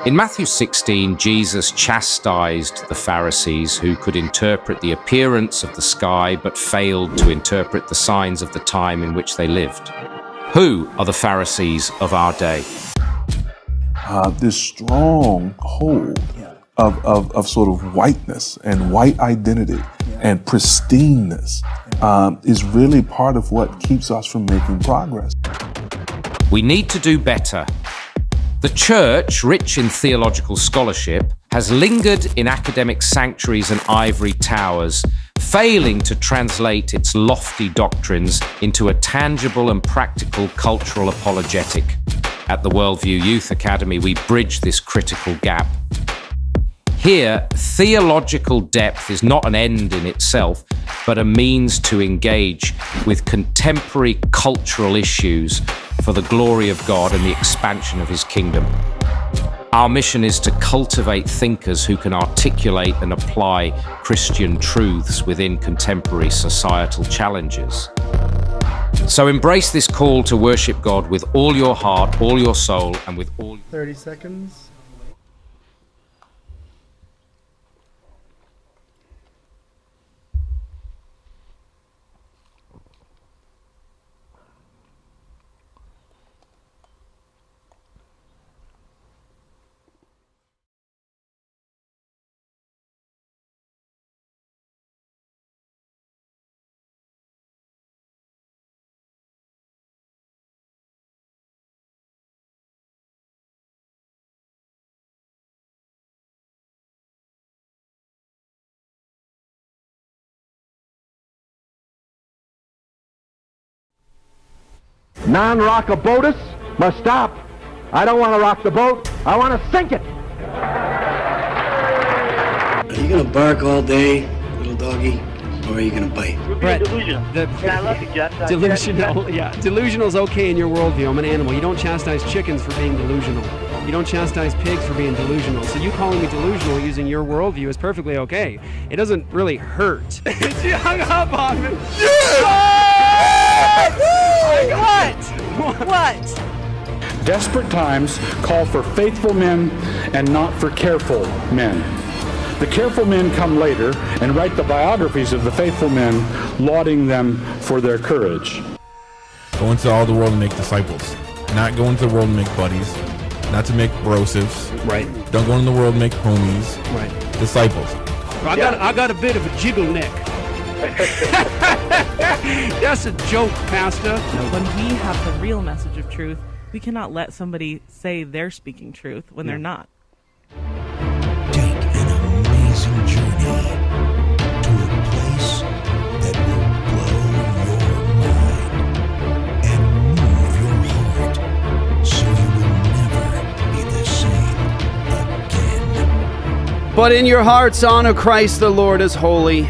In Matthew 16, Jesus chastised the Pharisees who could interpret the appearance of the sky but failed to interpret the signs of the time in which they lived. Who are the Pharisees of our day? This strong hold of sort of whiteness and white identity and pristineness is really part of what keeps us from making progress. We need to do better. The church, rich in theological scholarship, has lingered in academic sanctuaries and ivory towers, failing to translate its lofty doctrines into a tangible and practical cultural apologetic. At the Worldview Youth Academy, we bridge this critical gap. Here, theological depth is not an end in itself, but a means to engage with contemporary cultural issues for the glory of God and the expansion of His kingdom. Our mission is to cultivate thinkers who can articulate and apply Christian truths within contemporary societal challenges. So embrace this call to worship God with all your heart, all your soul, and with all... 30 seconds. Non-rockabotus must stop. I don't want to rock the boat. I want to sink it. Are you going to bark all day, little doggy, or are you going to bite? Brett, delusional. I love you, Jeff. Delusional, yeah. Delusional's okay in your worldview. I'm an animal. You don't chastise chickens for being delusional. You don't chastise pigs for being delusional. So you calling me delusional using your worldview is perfectly okay. It doesn't really hurt. She hung up on me. What? Desperate times call for faithful men and not for careful men. The careful men come later and write the biographies of the faithful men, lauding them for their courage. Go into all the world and make disciples. Not go into the world and make buddies. Not to make brosives. Right. Don't go into the world and make homies. Right. Disciples. I got a bit of a jiggle neck. That's a joke, Pastor. When we have the real message of truth, we cannot let somebody say they're speaking truth when they're not. Take an amazing journey to a place that will blow your mind and move your heart so you will never be the same again. But in your hearts honor Christ the Lord as holy,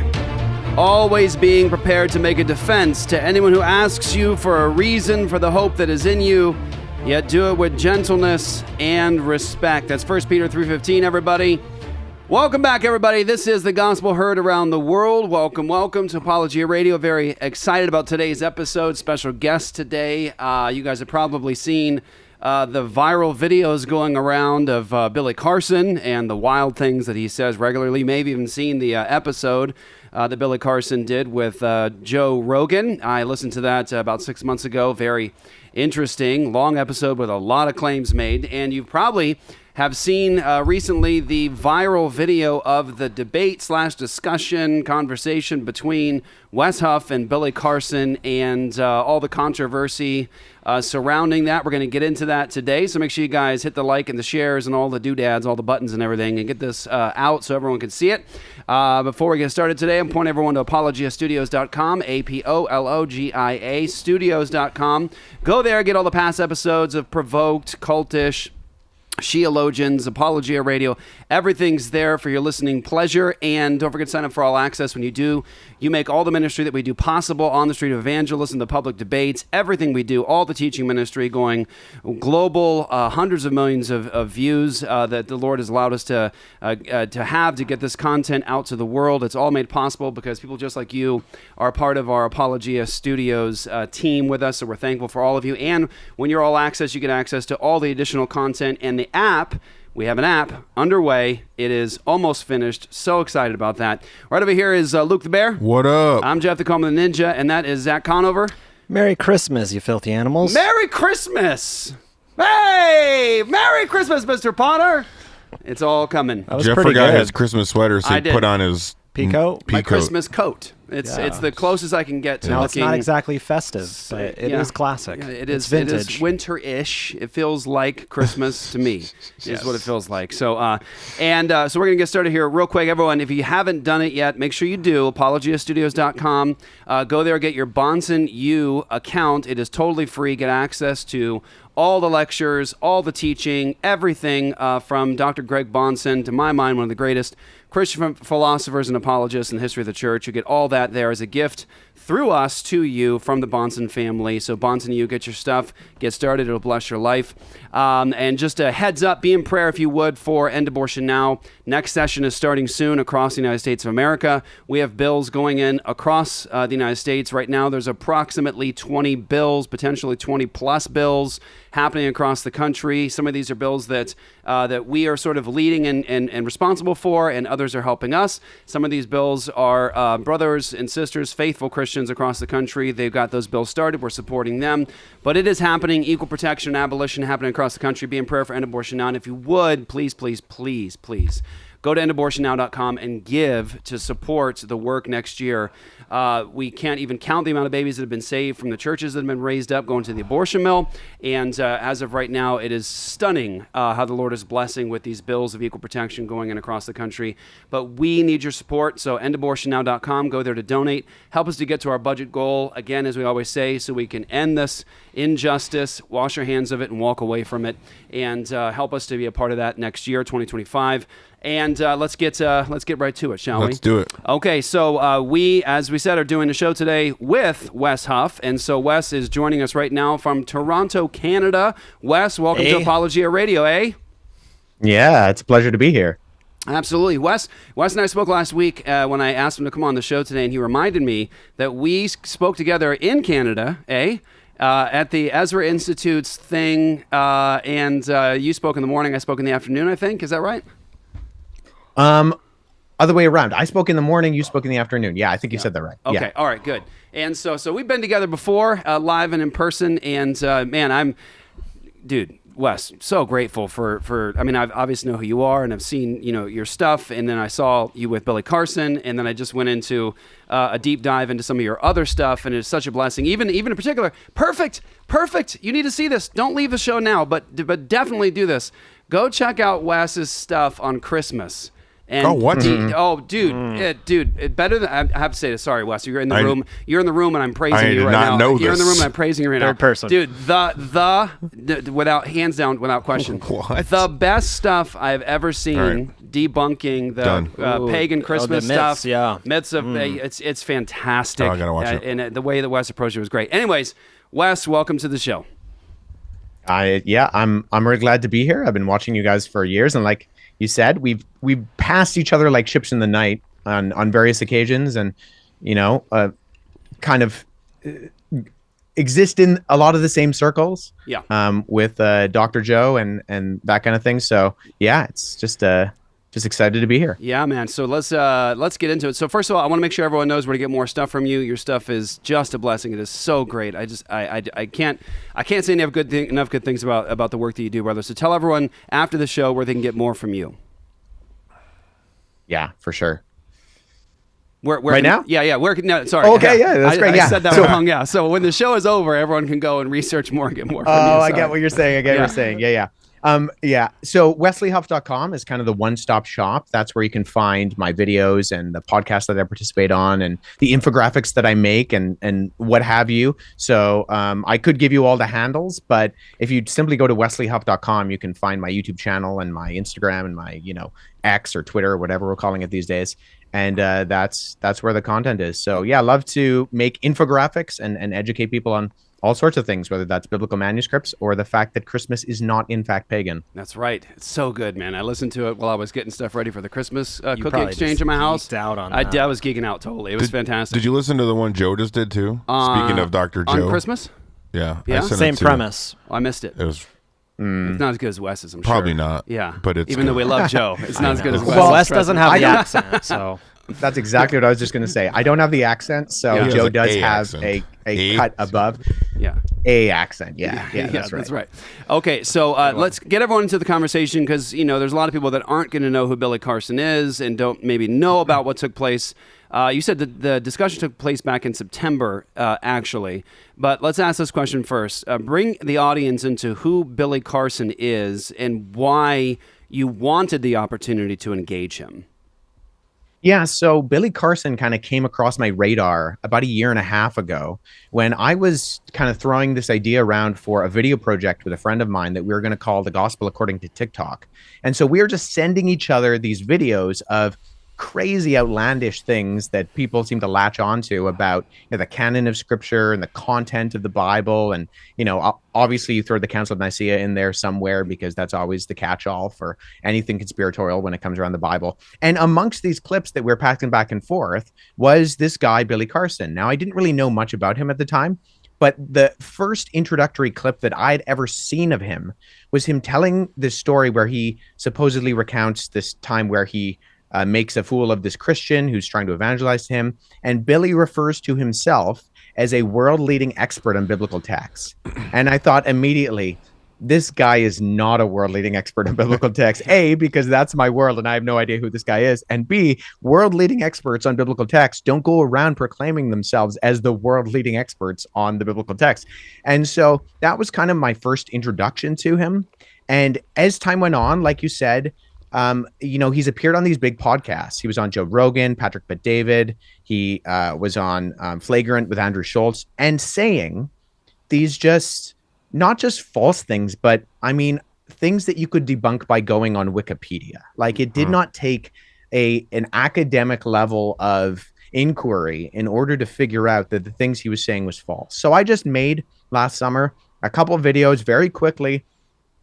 always being prepared to make a defense to anyone who asks you for a reason for the hope that is in you, yet do it with gentleness and respect. That's 1 Peter 3:15, everybody. Welcome back, everybody. This is the gospel heard around the world. Welcome to Apologia Radio. Very excited about today's episode. Special guest today. You guys have probably seen the viral videos going around of Billy Carson and the wild things that he says regularly. Maybe even seen the episode that Billy Carson did with Joe Rogan. I listened to that about 6 months ago. Very interesting, long episode with a lot of claims made. And you probably have seen recently the viral video of the debate/discussion conversation between Wes Huff and Billy Carson and all the controversy surrounding that. We're going to get into that today, so make sure you guys hit the like and the shares and all the doodads, all the buttons and everything, and get this out so everyone can see it. Before we get started today, I'm pointing everyone to apologiastudios.com, APOLOGIA studios.com. Go there, get all the past episodes of Provoked, Cultish, Sheologians, Apologia Radio. Everything's there for your listening pleasure. And don't forget to sign up for All Access. When you do, you make all the ministry that we do possible on the street of evangelism, the public debates, everything we do, all the teaching ministry going global, hundreds of millions of views that the Lord has allowed us to have to get this content out to the world. It's all made possible because people just like you are part of our Apologia Studios team with us. So we're thankful for all of you. And when you're All Access, you get access to all the additional content and the app, We have an app underway. It is almost finished. So excited about that. Right over here is Luke the Bear. What up? I'm Jeff the Coleman the Ninja, and that is Zach Conover. Merry Christmas, you filthy animals. Merry Christmas! Hey! Merry Christmas, Mr. Potter! It's all coming. Jeff forgot his Christmas sweater, so he put on his peacoat. My Christmas coat. It's the closest I can get to No, looking. It's not exactly festive, but it is classic. Yeah, it's vintage. It is winter-ish. It feels like Christmas to me. Is what it feels like. So, so we're gonna get started here real quick, everyone. If you haven't done it yet, make sure you do. ApologiaStudios.com. Go there, get your Bonson U account. It is totally free. Get access to all the lectures, all the teaching, everything from Dr. Greg Bonson, to my mind, one of the greatest Christian philosophers and apologists in the history of the church. You get all that there as a gift through us to you from the Bonson family. So Bonson U, get your stuff, get started. It'll bless your life. And just a heads up, be in prayer if you would for End Abortion Now. Next session is starting soon across the United States of America. We have bills going in across the United States. Right now there's approximately 20 bills, potentially 20 plus bills happening across the country. Some of these are bills that we are sort of leading and responsible for, and others are helping us. Some of these bills are brothers and sisters, faithful Christians across the country. They've got those bills started. We're supporting them. But it is happening. Equal protection and abolition happening across the country. Be in prayer for End Abortion Now. And if you would, please, please, please, please, go to endabortionnow.com and give to support the work next year. We can't even count the amount of babies that have been saved from the churches that have been raised up going to the abortion mill. And as of right now, it is stunning how the Lord is blessing with these bills of equal protection going in across the country. But we need your support. So endabortionnow.com, go there to donate. Help us to get to our budget goal, again, as we always say, so we can end this injustice, wash our hands of it, and walk away from it. And help us to be a part of that next year, 2025. And let's get right to it, shall we? Let's do it. Okay, so we, as we said, are doing the show today with Wes Huff. And so Wes is joining us right now from Toronto, Canada. Wes, welcome to Apologia Radio, eh? Yeah, it's a pleasure to be here. Absolutely. Wes and I spoke last week when I asked him to come on the show today, and he reminded me that we spoke together in Canada, at the Ezra Institute's thing, and you spoke in the morning, I spoke in the afternoon, I think. Is that right? Other way around. I spoke in the morning, you spoke in the afternoon. Yeah, I think you said that right. Okay, yeah. All right, good. And so we've been together before, live and in person, and man, Wes, so grateful for I mean, I obviously know who you are, and I've seen, your stuff, and then I saw you with Billy Carson, and then I just went into a deep dive into some of your other stuff, and it's such a blessing. Even in particular, perfect. You need to see this. Don't leave the show now, but definitely do this. Go check out Wes's stuff on Christmas. And dude, better than I have to say this. Sorry, Wes, you're in the room. You're in the room, and I'm praising you right now. You're in the room, and I'm praising you right now. Third person, dude. Without hands down, without question, the best stuff I've ever seen debunking the pagan Christmas myths, stuff. Myths of it's fantastic. Oh, I gotta watch it. And the way that Wes approached it was great. Anyways, Wes, welcome to the show. I'm really glad to be here. I've been watching you guys for years, and like you said, we've passed each other like ships in the night on various occasions, and kind of exist in a lot of the same circles. Yeah. With Dr. Joe and that kind of thing. So yeah, it's just excited to be here. Yeah, man. So let's get into it. So first of all, I want to make sure everyone knows where to get more stuff from you. Your stuff is just a blessing. It is so great. I can't say enough good things about the work that you do, brother. So tell everyone after the show where they can get more from you. Yeah, for sure. Where right now? Yeah. No, sorry. Okay, yeah, that's great. I said that wrong. Yeah. So when the show is over, everyone can go and research more and get more from you. I get what you're saying. I get what you're saying. Yeah. So wesleyhuff.com is kind of the one-stop shop. That's where you can find my videos and the podcasts that I participate on and the infographics that I make and what have you. So I could give you all the handles, but if you simply go to wesleyhuff.com, you can find my YouTube channel and my Instagram and my, X or Twitter or whatever we're calling it these days. And that's where the content is. So yeah, I love to make infographics and educate people on all sorts of things, whether that's biblical manuscripts or the fact that Christmas is not in fact pagan. That's right. It's so good, man. I listened to it while I was getting stuff ready for the Christmas cookie exchange in my house. Out on I was geeking out totally. It was fantastic. Did you listen to the one Joe just did too? Speaking of Dr. Joe. On Christmas? Yeah. Yeah? Same premise. I missed it. It was It's not as good as Wes's, I'm Probably sure. not. Yeah. But it's even though we love Joe, it's not as good as Wes. Well, Wes doesn't have the accent, so. That's exactly what I was just going to say. I don't have the accent, so Joe does have a cut above. Yeah. A accent. Yeah, that's right. That's right. Okay, so let's get everyone into the conversation because, there's a lot of people that aren't going to know who Billy Carson is and don't maybe know about what took place. You said that the discussion took place back in September, actually. But let's ask this question first. Bring the audience into who Billy Carson is and why you wanted the opportunity to engage him. Yeah, so Billy Carson kind of came across my radar about a year and a half ago when I was kind of throwing this idea around for a video project with a friend of mine that we were going to call The Gospel According to TikTok. And so we were just sending each other these videos of crazy outlandish things that people seem to latch onto about the canon of scripture and the content of the Bible. And, obviously you throw the Council of Nicaea in there somewhere because that's always the catch-all for anything conspiratorial when it comes around the Bible. And amongst these clips that we're passing back and forth was this guy, Billy Carson. Now, I didn't really know much about him at the time, but the first introductory clip that I'd ever seen of him was him telling this story where he supposedly recounts this time where he makes a fool of this Christian who's trying to evangelize him. And Billy refers to himself as a world-leading expert on biblical texts. And I thought immediately, this guy is not a world-leading expert on biblical texts. A, because that's my world and I have no idea who this guy is. And B, world-leading experts on biblical texts don't go around proclaiming themselves as the world-leading experts on the biblical text. And so that was kind of my first introduction to him. And as time went on, like you said, he's appeared on these big podcasts. He was on Joe Rogan, Patrick Bet-David. He was on Flagrant with Andrew Schultz and saying these not just false things, but things that you could debunk by going on Wikipedia. Like it did not take an academic level of inquiry in order to figure out that the things he was saying was false. So I just made last summer a couple of videos very quickly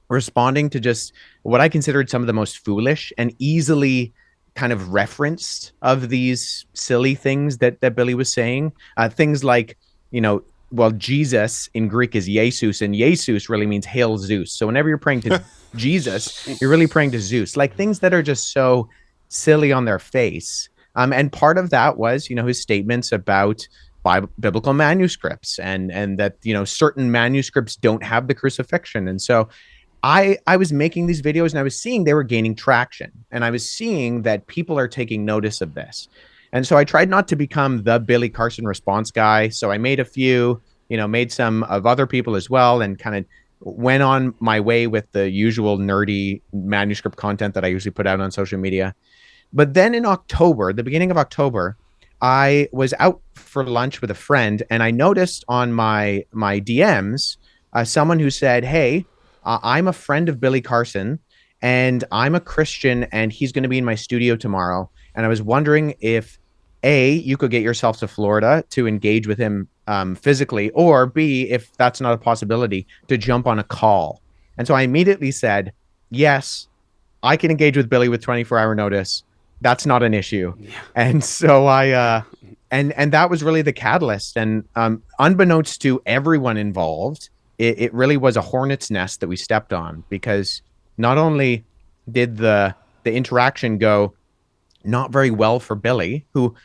responding to just what I considered some of the most foolish and easily kind of referenced of these silly things that Billy was saying. Things like, Jesus in Greek is Jesus, and Jesus really means hail Zeus. So whenever you're praying to Jesus, you're really praying to Zeus. Like things that are just so silly on their face. And part of that was, his statements about biblical manuscripts and that, certain manuscripts don't have the crucifixion. And so I was making these videos and I was seeing they were gaining traction and I was seeing that people are taking notice of this. And so I tried not to become the Billy Carson response guy. So I made a few, made some of other people as well and kind of went on my way with the usual nerdy manuscript content that I usually put out on social media. But then in October, the beginning of October, I was out for lunch with a friend and I noticed on my DMs someone who said, hey, I'm a friend of Billy Carson and I'm a Christian and he's going to be in my studio tomorrow. And I was wondering if A, you could get yourself to Florida to engage with him physically, or B, if that's not a possibility, to jump on a call. And so I immediately said, yes, I can engage with Billy with 24-hour notice. That's not an issue. Yeah. And so I and that was really the catalyst. And unbeknownst to everyone involved, it really was a hornet's nest that we stepped on, because not only did the interaction go not very well for Billy, who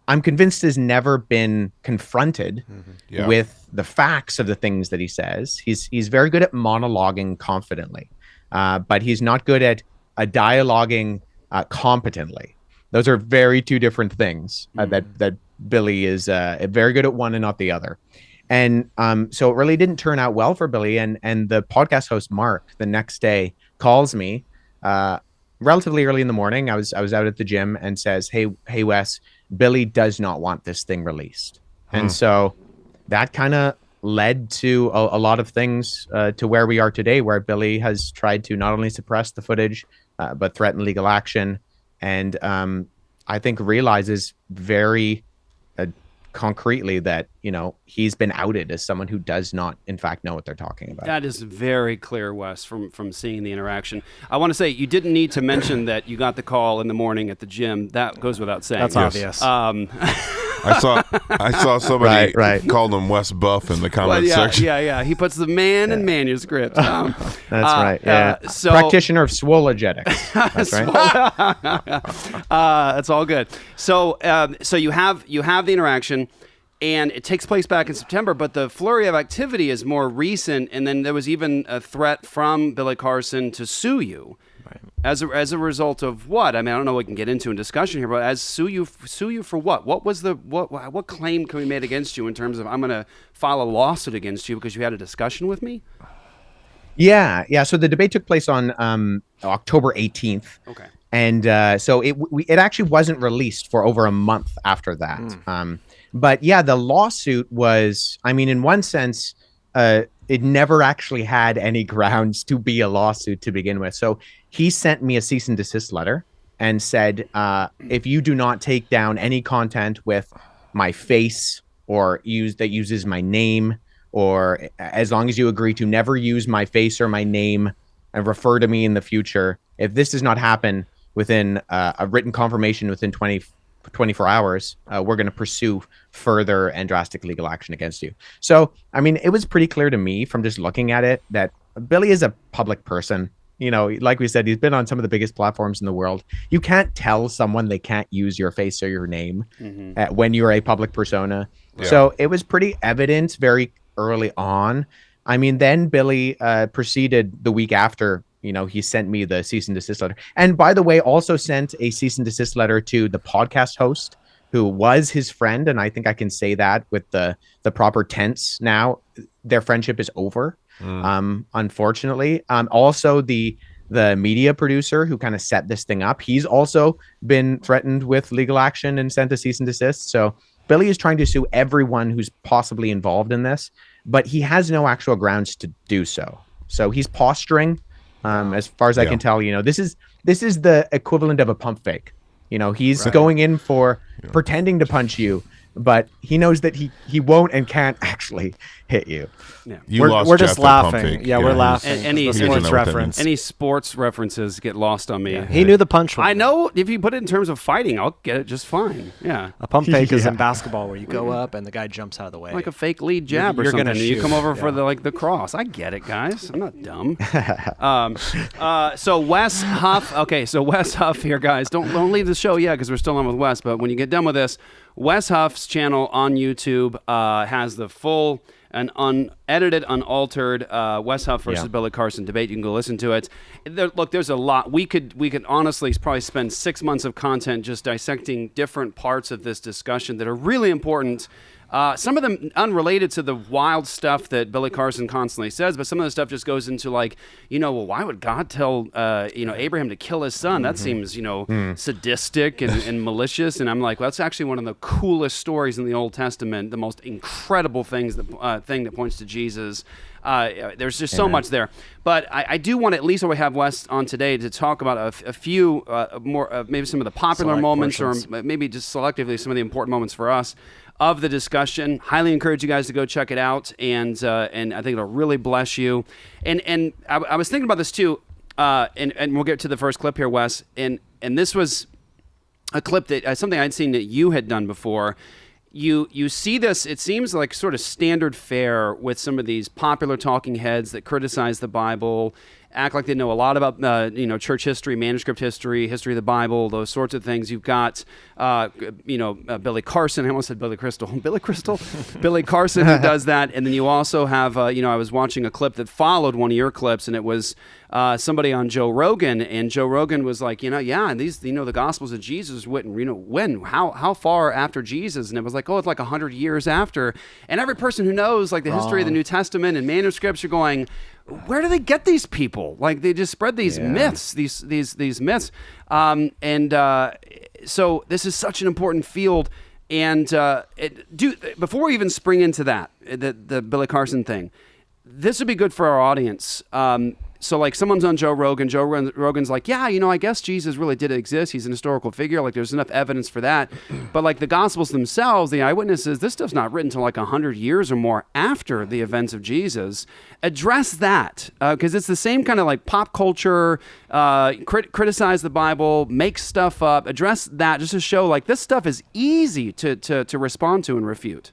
I'm convinced has never been confronted with the facts of the things that he says. He's very good at monologuing confidently, but he's not good at dialoguing competently. Those are very two different things that Billy is very good at one and not the other. And so it really didn't turn out well for Billy. And the podcast host, Mark, the next day calls me relatively early in the morning. I was out at the gym and says, hey, Wes, Billy does not want this thing released. And so that kind of led to a lot of things to where we are today, where Billy has tried to not only suppress the footage, but threaten legal action. And I think realizes very concretely that, he's been outed as someone who does not, in fact, know what they're talking about. That is very clear, Wes, from seeing the interaction. I want to say you didn't need to mention that you got the call in the morning at the gym. That goes without saying. That's obvious. I saw somebody called him Wes Buff in the comment section. Yeah. He puts the man in manuscript. That's right. Yeah. So practitioner of swologetics. That's right. That's all good. So you have the interaction. And it takes place back in September, but the flurry of activity is more recent. And then there was even a threat from Billy Carson to sue you, as a result of what? I mean, I don't know what we can get into in discussion here, but sue you for what? What was what claim can we make against you in terms of I'm going to file a lawsuit against you because you had a discussion with me? Yeah. So the debate took place on October 18th. Okay. And so it actually wasn't released for over a month after that. But yeah, the lawsuit was, I mean, in one sense, it never actually had any grounds to be a lawsuit to begin with. So he sent me a cease and desist letter and said, if you do not take down any content with my face or that uses my name, or as long as you agree to never use my face or my name and refer to me in the future, if this does not happen within a written confirmation within 24 hours, we're going to pursue further and drastic legal action against you. So, I mean, it was pretty clear to me from just looking at it that Billy is a public person. You know, like we said, he's been on some of the biggest platforms in the world. You can't tell someone they can't use your face or your name when you're a public persona. Yeah. So it was pretty evident very early on. I mean, then Billy proceeded the week after. You know, he sent me the cease and desist letter. And by the way, also sent a cease and desist letter to the podcast host who was his friend. And I think I can say that with the proper tense now. Their friendship is over, unfortunately. Also, the media producer who kind of set this thing up, he's also been threatened with legal action and sent a cease and desist. So Billy is trying to sue everyone who's possibly involved in this, but he has no actual grounds to do so. So he's posturing. As far as I can tell, you know, this is the equivalent of a pump fake. You know, he's going in for pretending to punch you, but he knows that he won't and can't actually hit you. Yeah. We're just laughing. Yeah, we're laughing. Any sports reference, any sports references get lost on me. Yeah, he knew the punch. I know if you put it in terms of fighting, I'll get it just fine. Yeah, a pump fake is in basketball where you go up and the guy jumps out of the way, like a fake lead jab or something. And you come over for the cross. I get it, guys. I'm not dumb. So Wes Huff. Okay, so Wes Huff here, guys. Don't leave the show yet because we're still on with Wes. But when you get done with this, Wes Huff's channel on YouTube has the full and unedited, unaltered Wes Huff versus Billy Carson debate. You can go listen to it. Look, there's a lot. We could honestly probably spend 6 months of content just dissecting different parts of this discussion that are really important. Some of them unrelated to the wild stuff that Billy Carson constantly says, but some of the stuff just goes into like, well, why would God tell, Abraham to kill his son? That seems, sadistic and malicious. And I'm like, well, that's actually one of the coolest stories in the Old Testament, the most incredible thing that points to Jesus. There's just so much there. But I do want to at least have Wes on today to talk about a few more, maybe some of the popular moments portions. Or maybe just selectively some of the important moments for us of the discussion. Highly encourage you guys to go check it out, and I think it'll really bless you. And I was thinking about this too, and we'll get to the first clip here, Wes. And this was a clip that something I'd seen that you had done before. You see this, it seems like sort of standard fare with some of these popular talking heads that criticize the Bible, act like they know a lot about church history, manuscript history, history of the Bible, those sorts of things. You've got Billy Carson. I almost said Billy Crystal. Billy Carson who does that. And then you also have I was watching a clip that followed one of your clips, and it was somebody on Joe Rogan, and Joe Rogan was like, and these, the Gospels of Jesus when, how far after Jesus? And it was like, it's like 100 years after. And every person who knows like the history of the New Testament and manuscripts are going, where do they get these people? Like they just spread these myths, these myths. So this is such an important field. And before we even spring into that, the Billy Carson thing, this would be good for our audience. So like someone's on Joe Rogan's like, yeah, I guess Jesus really did exist. He's an historical figure. Like there's enough evidence for that. But like the Gospels themselves, the eyewitnesses, this stuff's not written until like 100 years or more after the events of Jesus. Address that because it's the same kind of like pop culture, criticize the Bible, make stuff up. Address that just to show like this stuff is easy to respond to and refute.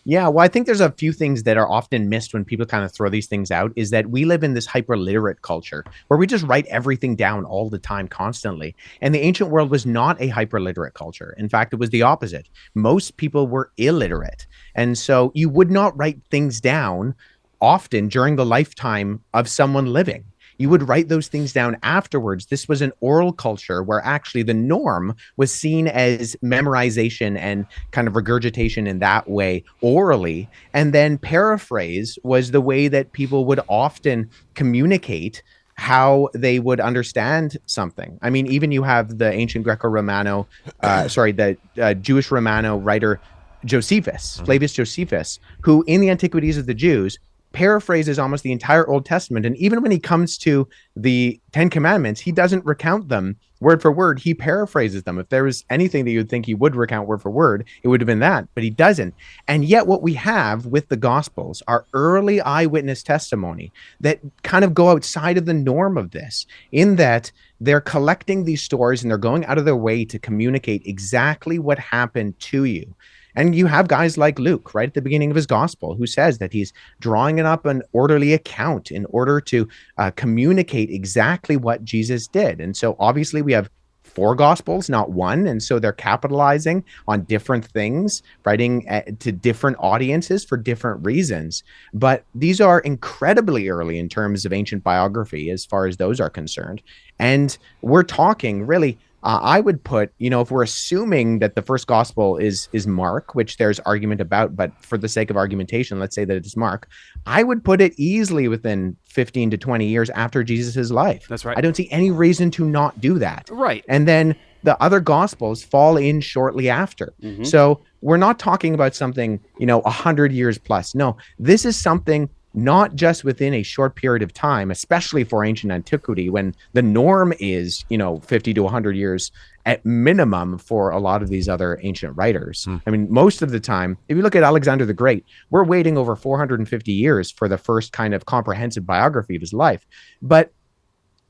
Yeah, well, I think there's a few things that are often missed when people kind of throw these things out is that we live in this hyper-literate culture where we just write everything down all the time, constantly. And the ancient world was not a hyper-literate culture. In fact, it was the opposite. Most people were illiterate. And so you would not write things down often during the lifetime of someone living. You would write those things down afterwards. This was an oral culture where actually the norm was seen as memorization and kind of regurgitation in that way orally. And then paraphrase was the way that people would often communicate how they would understand something. I mean, even you have the ancient Greco-Romano, the Jewish Romano writer Josephus, Flavius Josephus, who in the Antiquities of the Jews paraphrases almost the entire Old Testament. And even when he comes to the 10 Commandments, he doesn't recount them word for word. He paraphrases them. If there was anything that you'd think he would recount word for word, it would have been that, but he doesn't. And yet what we have with the Gospels are early eyewitness testimony that kind of go outside of the norm of this, in that they're collecting these stories and they're going out of their way to communicate exactly what happened to you. And you have guys like Luke right at the beginning of his gospel who says that he's drawing it up an orderly account in order to communicate exactly what Jesus did. And so obviously we have 4 gospels, not one. And so they're capitalizing on different things, writing to different audiences for different reasons. But these are incredibly early in terms of ancient biography as far as those are concerned. And we're talking really I would put, if we're assuming that the first gospel is Mark, which there's argument about, but for the sake of argumentation, let's say that it's Mark, I would put it easily within 15 to 20 years after Jesus' life. That's right. I don't see any reason to not do that. Right. And then the other gospels fall in shortly after. Mm-hmm. So we're not talking about something, 100 years plus. No, this is something not just within a short period of time, especially for ancient antiquity, when the norm is, 50 to 100 years at minimum for a lot of these other ancient writers. I mean, most of the time, if you look at Alexander the Great, we're waiting over 450 years for the first kind of comprehensive biography of his life. But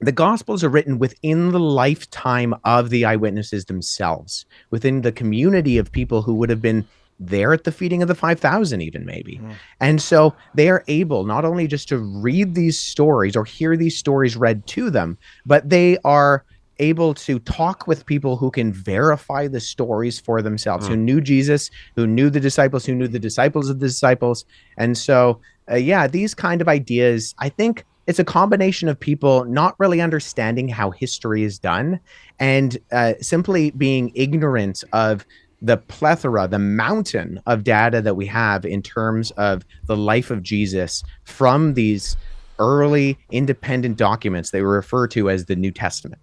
the Gospels are written within the lifetime of the eyewitnesses themselves, within the community of people who would have been there at the feeding of the 5,000 even maybe. And so they are able not only just to read these stories or hear these stories read to them, but they are able to talk with people who can verify the stories for themselves, who knew Jesus, who knew the disciples, who knew the disciples of the disciples. And so, these kind of ideas, I think it's a combination of people not really understanding how history is done and simply being ignorant of the plethora, the mountain of data that we have in terms of the life of Jesus from these early independent documents they refer to as the New Testament.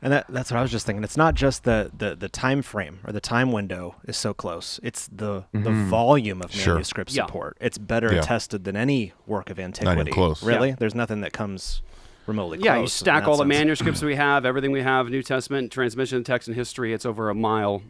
And that's what I was just thinking. It's not just the time frame or the time window is so close. It's the volume of manuscript support. It's better attested than any work of antiquity. Not even close. Really? Yeah. There's nothing that comes remotely close. Yeah, you stack all the manuscripts we have, everything we have, New Testament, transmission of text and history, it's over a mile.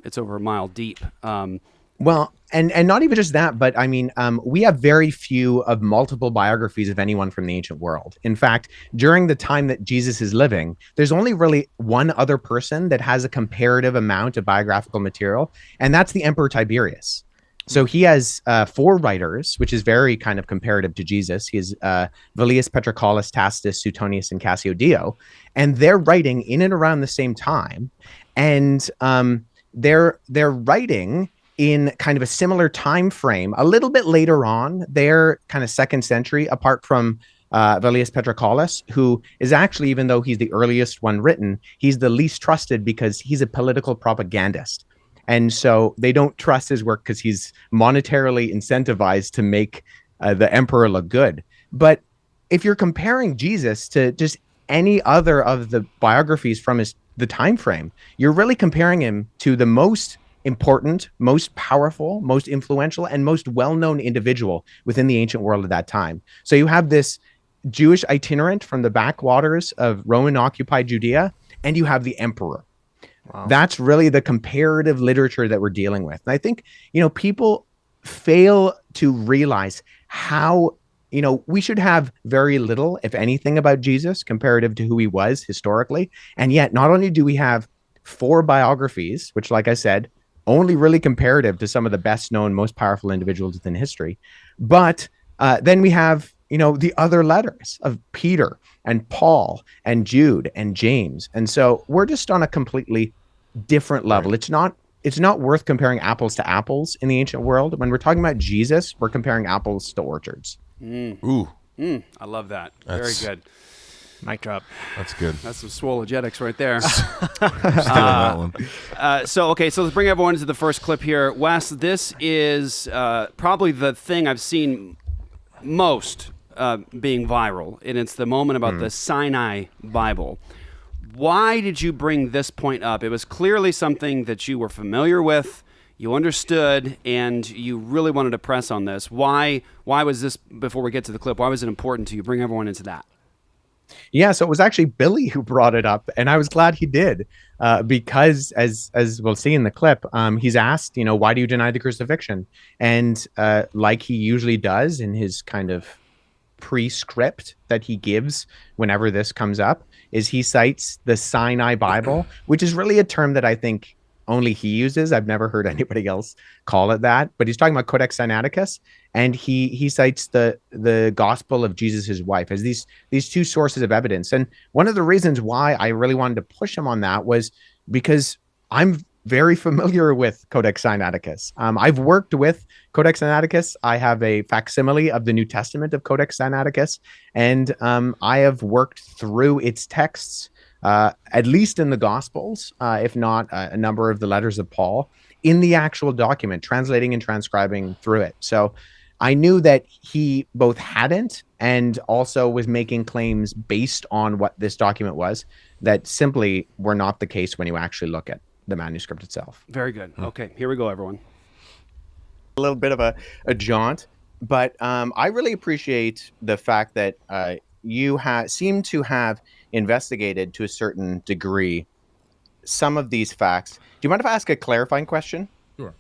It's over a mile deep. Well, and not even just that, but I mean, we have very few of multiple biographies of anyone from the ancient world. In fact, during the time that Jesus is living, there's only really one other person that has a comparative amount of biographical material, and that's the Emperor Tiberius. So he has 4 writers, which is very kind of comparative to Jesus. He has Velius, Petrocallus, Tacitus, Suetonius, and Cassiodeo, and they're writing in and around the same time, and they're writing in kind of a similar time frame. A little bit later on, they're kind of 2nd century, apart from Velius Petrocallus, who is actually, even though he's the earliest one written, he's the least trusted because he's a political propagandist. And so they don't trust his work because he's monetarily incentivized to make the emperor look good. But if you're comparing Jesus to just any other of the biographies from the time frame, you're really comparing him to the most important, most powerful, most influential, and most well-known individual within the ancient world at that time. So you have this Jewish itinerant from the backwaters of Roman-occupied Judea, and you have the emperor. Wow. That's really the comparative literature that we're dealing with. And I think, people fail to realize how, we should have very little, if anything, about Jesus comparative to who he was historically. And yet, not only do we have 4 biographies, which, like I said, only really comparative to some of the best known, most powerful individuals within history, but then we have, the other letters of Peter and Paul and Jude and James. And so we're just on a completely different level. Right. It's not worth comparing apples to apples in the ancient world. When we're talking about Jesus, we're comparing apples to orchards. Ooh. I love that. Very good. Mic drop. That's good. That's some swologetics right there. That one. So let's bring everyone to the first clip here. Wes, this is probably the thing I've seen most being viral, and it's the moment about the Sinai Bible. Why did you bring this point up? It was clearly something that you were familiar with, you understood, and you really wanted to press on this. Why was this, before we get to the clip, why was it important to you? Bring everyone into that. Yeah, so it was actually Billy who brought it up, and I was glad he did, because as we'll see in the clip, he's asked, why do you deny the crucifixion? And like he usually does in his kind of prescript that he gives whenever this comes up, is he cites the Sinai Bible, which is really a term that I think only he uses. I've never heard anybody else call it that, but he's talking about Codex Sinaiticus, and he cites the Gospel of Jesus, his wife, as these 2 sources of evidence. And one of the reasons why I really wanted to push him on that was because I'm very familiar with Codex Sinaiticus. I've worked with Codex Sinaiticus. I have a facsimile of the New Testament of Codex Sinaiticus, and I have worked through its texts, at least in the Gospels, if not a number of the letters of Paul, in the actual document, translating and transcribing through it. So I knew that he both hadn't and also was making claims based on what this document was that simply were not the case when you actually look at the manuscript itself. Very good. Okay, here we go, everyone. A little bit of a jaunt, but I really appreciate the fact that you seem to have investigated to a certain degree some of these facts. Do you mind if I ask a clarifying question? Sure.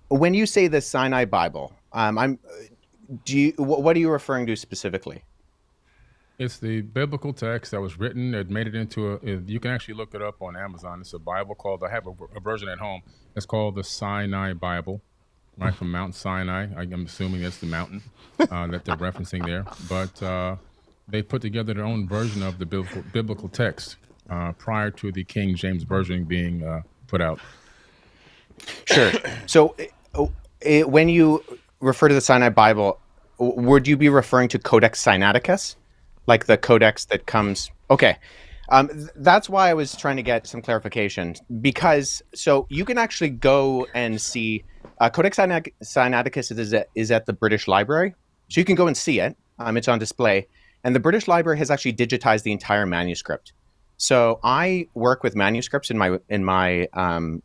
When you say the Sinai Bible, what are you referring to specifically? It's the biblical text that was written. It made it into you can actually look it up on Amazon. It's a Bible called, I have a version at home. It's called the Sinai Bible, right, from Mount Sinai. I'm assuming that's the mountain that they're referencing there. But they put together their own version of the biblical text prior to the King James Version being put out. Sure. So when you refer to the Sinai Bible, would you be referring to Codex Sinaiticus? Like the codex that comes... Okay. That's why I was trying to get some clarification, because so you can actually go and see Codex Sinaiticus is at the British Library. So you can go and see it. It's on display. And the British Library has actually digitized the entire manuscript. So I work with manuscripts in my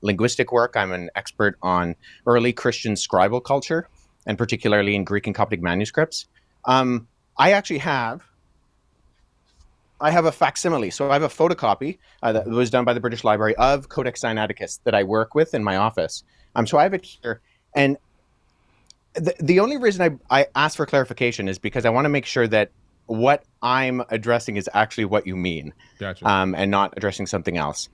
linguistic work. I'm an expert on early Christian scribal culture, and particularly in Greek and Coptic manuscripts. I actually have a facsimile. So I have a photocopy that was done by the British Library of Codex Sinaiticus that I work with in my office. So I have it here. And the only reason I asked for clarification is because I want to make sure that what I'm addressing is actually what you mean. Gotcha. And not addressing something else.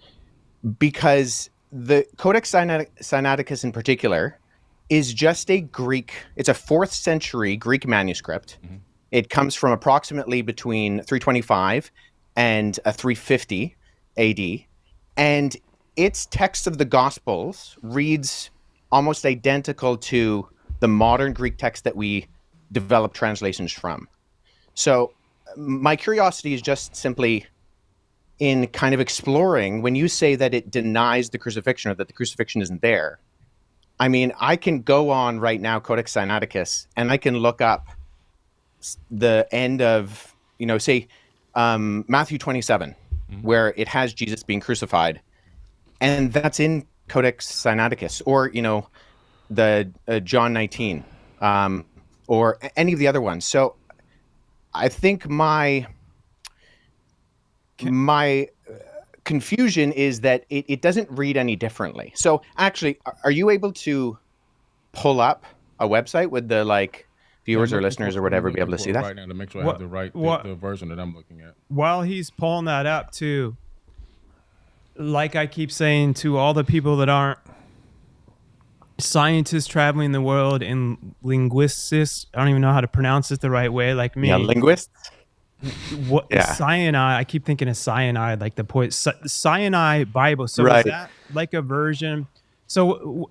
Because the Codex Sinaiticus in particular is just it's a 4th century Greek manuscript. Mm-hmm. It comes from approximately between 325 and 350 AD. And its text of the Gospels reads almost identical to the modern Greek text that we develop translations from. So my curiosity is just simply in kind of exploring, when you say that it denies the crucifixion or that the crucifixion isn't there, I mean, I can go on right now, Codex Sinaiticus, and I can look up the end of, say, Matthew 27, where it has Jesus being crucified, and that's in Codex Sinaiticus, or the John 19, or any of the other ones. So I think my confusion is that it doesn't read any differently. So actually, are you able to pull up a website with the viewers or listeners or whatever be able to see that? Right now to make sure I have the right the version that I'm looking at. While he's pulling that up too, like I keep saying to all the people that aren't scientists traveling the world and linguists, I don't even know how to pronounce it the right way, like me. Yeah, linguists. What cyanide? I keep thinking of cyanide, like the cyanide Bible. So right. Is that like a version? So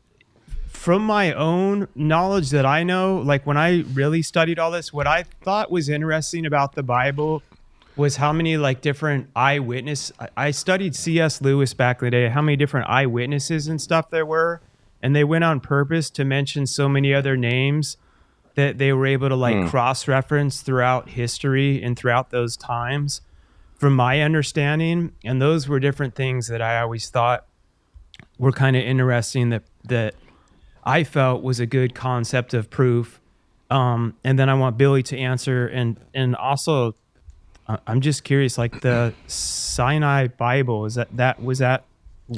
from my own knowledge that I know, like when I really studied all this, what I thought was interesting about the Bible was how many different eyewitness. I studied C.S. Lewis back in the day. How many different eyewitnesses and stuff there were, and they went on purpose to mention so many other names that they were able to cross-reference throughout history and throughout those times, from my understanding. And those were different things that I always thought were kind of interesting that I felt was a good concept of proof. And then I want Billy to answer, and also I'm just curious, the Sinai Bible,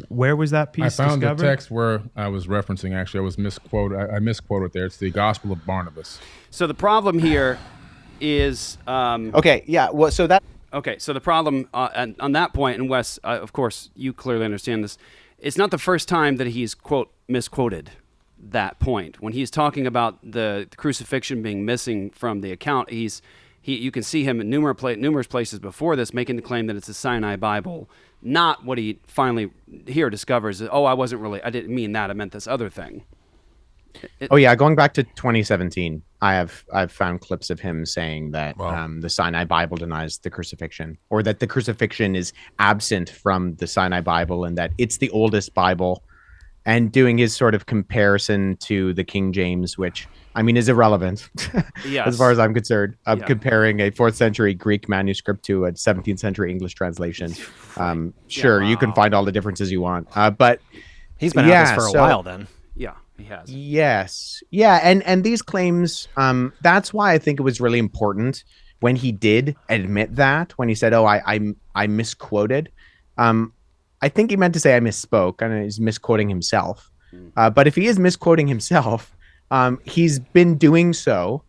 where was that piece I found discovered? the text where I was referencing. Actually, I was misquoted. I misquoted there. It's the Gospel of Barnabas. So the problem here is okay. Yeah. Well, so that. Okay. So the problem on that point, and Wes, of course, you clearly understand this. It's not the first time that he's misquoted that point. When he's talking about the crucifixion being missing from the account, you can see him in numerous places before this making the claim that it's a Sinai Bible. Not what he finally here discovers. I didn't mean that. I meant this other thing. Going back to 2017, I've found clips of him saying that the Sinai Bible denies the crucifixion, or that the crucifixion is absent from the Sinai Bible, and that it's the oldest Bible, and doing his sort of comparison to the King James, which is irrelevant as far as I'm concerned. Comparing a 4th century Greek manuscript to a 17th century English translation. You can find all the differences you want. But he's been at this for a while then. Yeah, he has. Yes. Yeah. And these claims, that's why I think it was really important when he did admit that, when he said, I misquoted. I think he meant to say I misspoke, and he's misquoting himself. But if he is misquoting himself, he's been doing so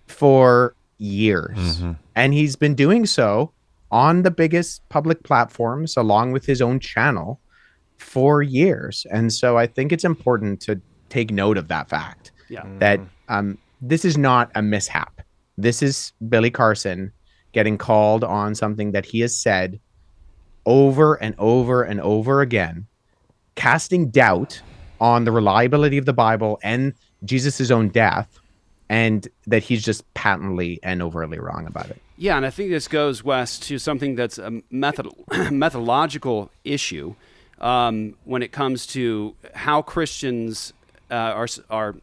for years, and he's been doing so on the biggest public platforms along with his own channel for years. And so I think it's important to take note of that fact, that this is not a mishap. This is Billy Carson getting called on something that he has said over and over and over again, casting doubt on the reliability of the Bible and Jesus' own death, and that he's just patently and overtly wrong about it. Yeah, and I think this goes, Wes, to something that's a methodological issue when it comes to how Christians are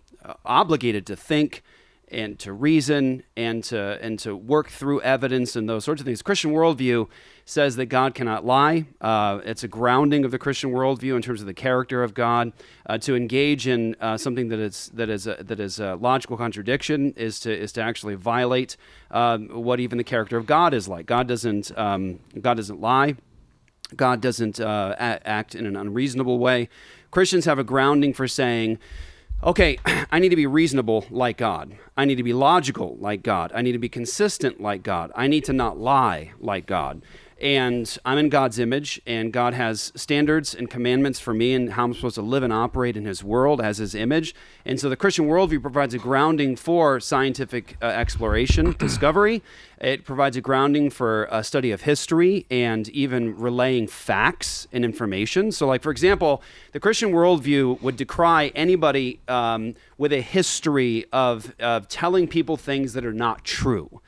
obligated to think and to reason and to work through evidence and those sorts of things. Christian worldview says that God cannot lie. It's a grounding of the Christian worldview in terms of the character of God. To engage in something that is a logical contradiction is to actually violate what even the character of God is like. God doesn't lie. God doesn't act in an unreasonable way. Christians have a grounding for saying, okay, I need to be reasonable like God. I need to be logical like God. I need to be consistent like God. I need to not lie like God. And I'm in God's image, and God has standards and commandments for me and how I'm supposed to live and operate in his world as his image. And so the Christian worldview provides a grounding for scientific exploration, discovery. It provides a grounding for a study of history and even relaying facts and information. So like, for example, the Christian worldview would decry anybody with a history of telling people things that are not true.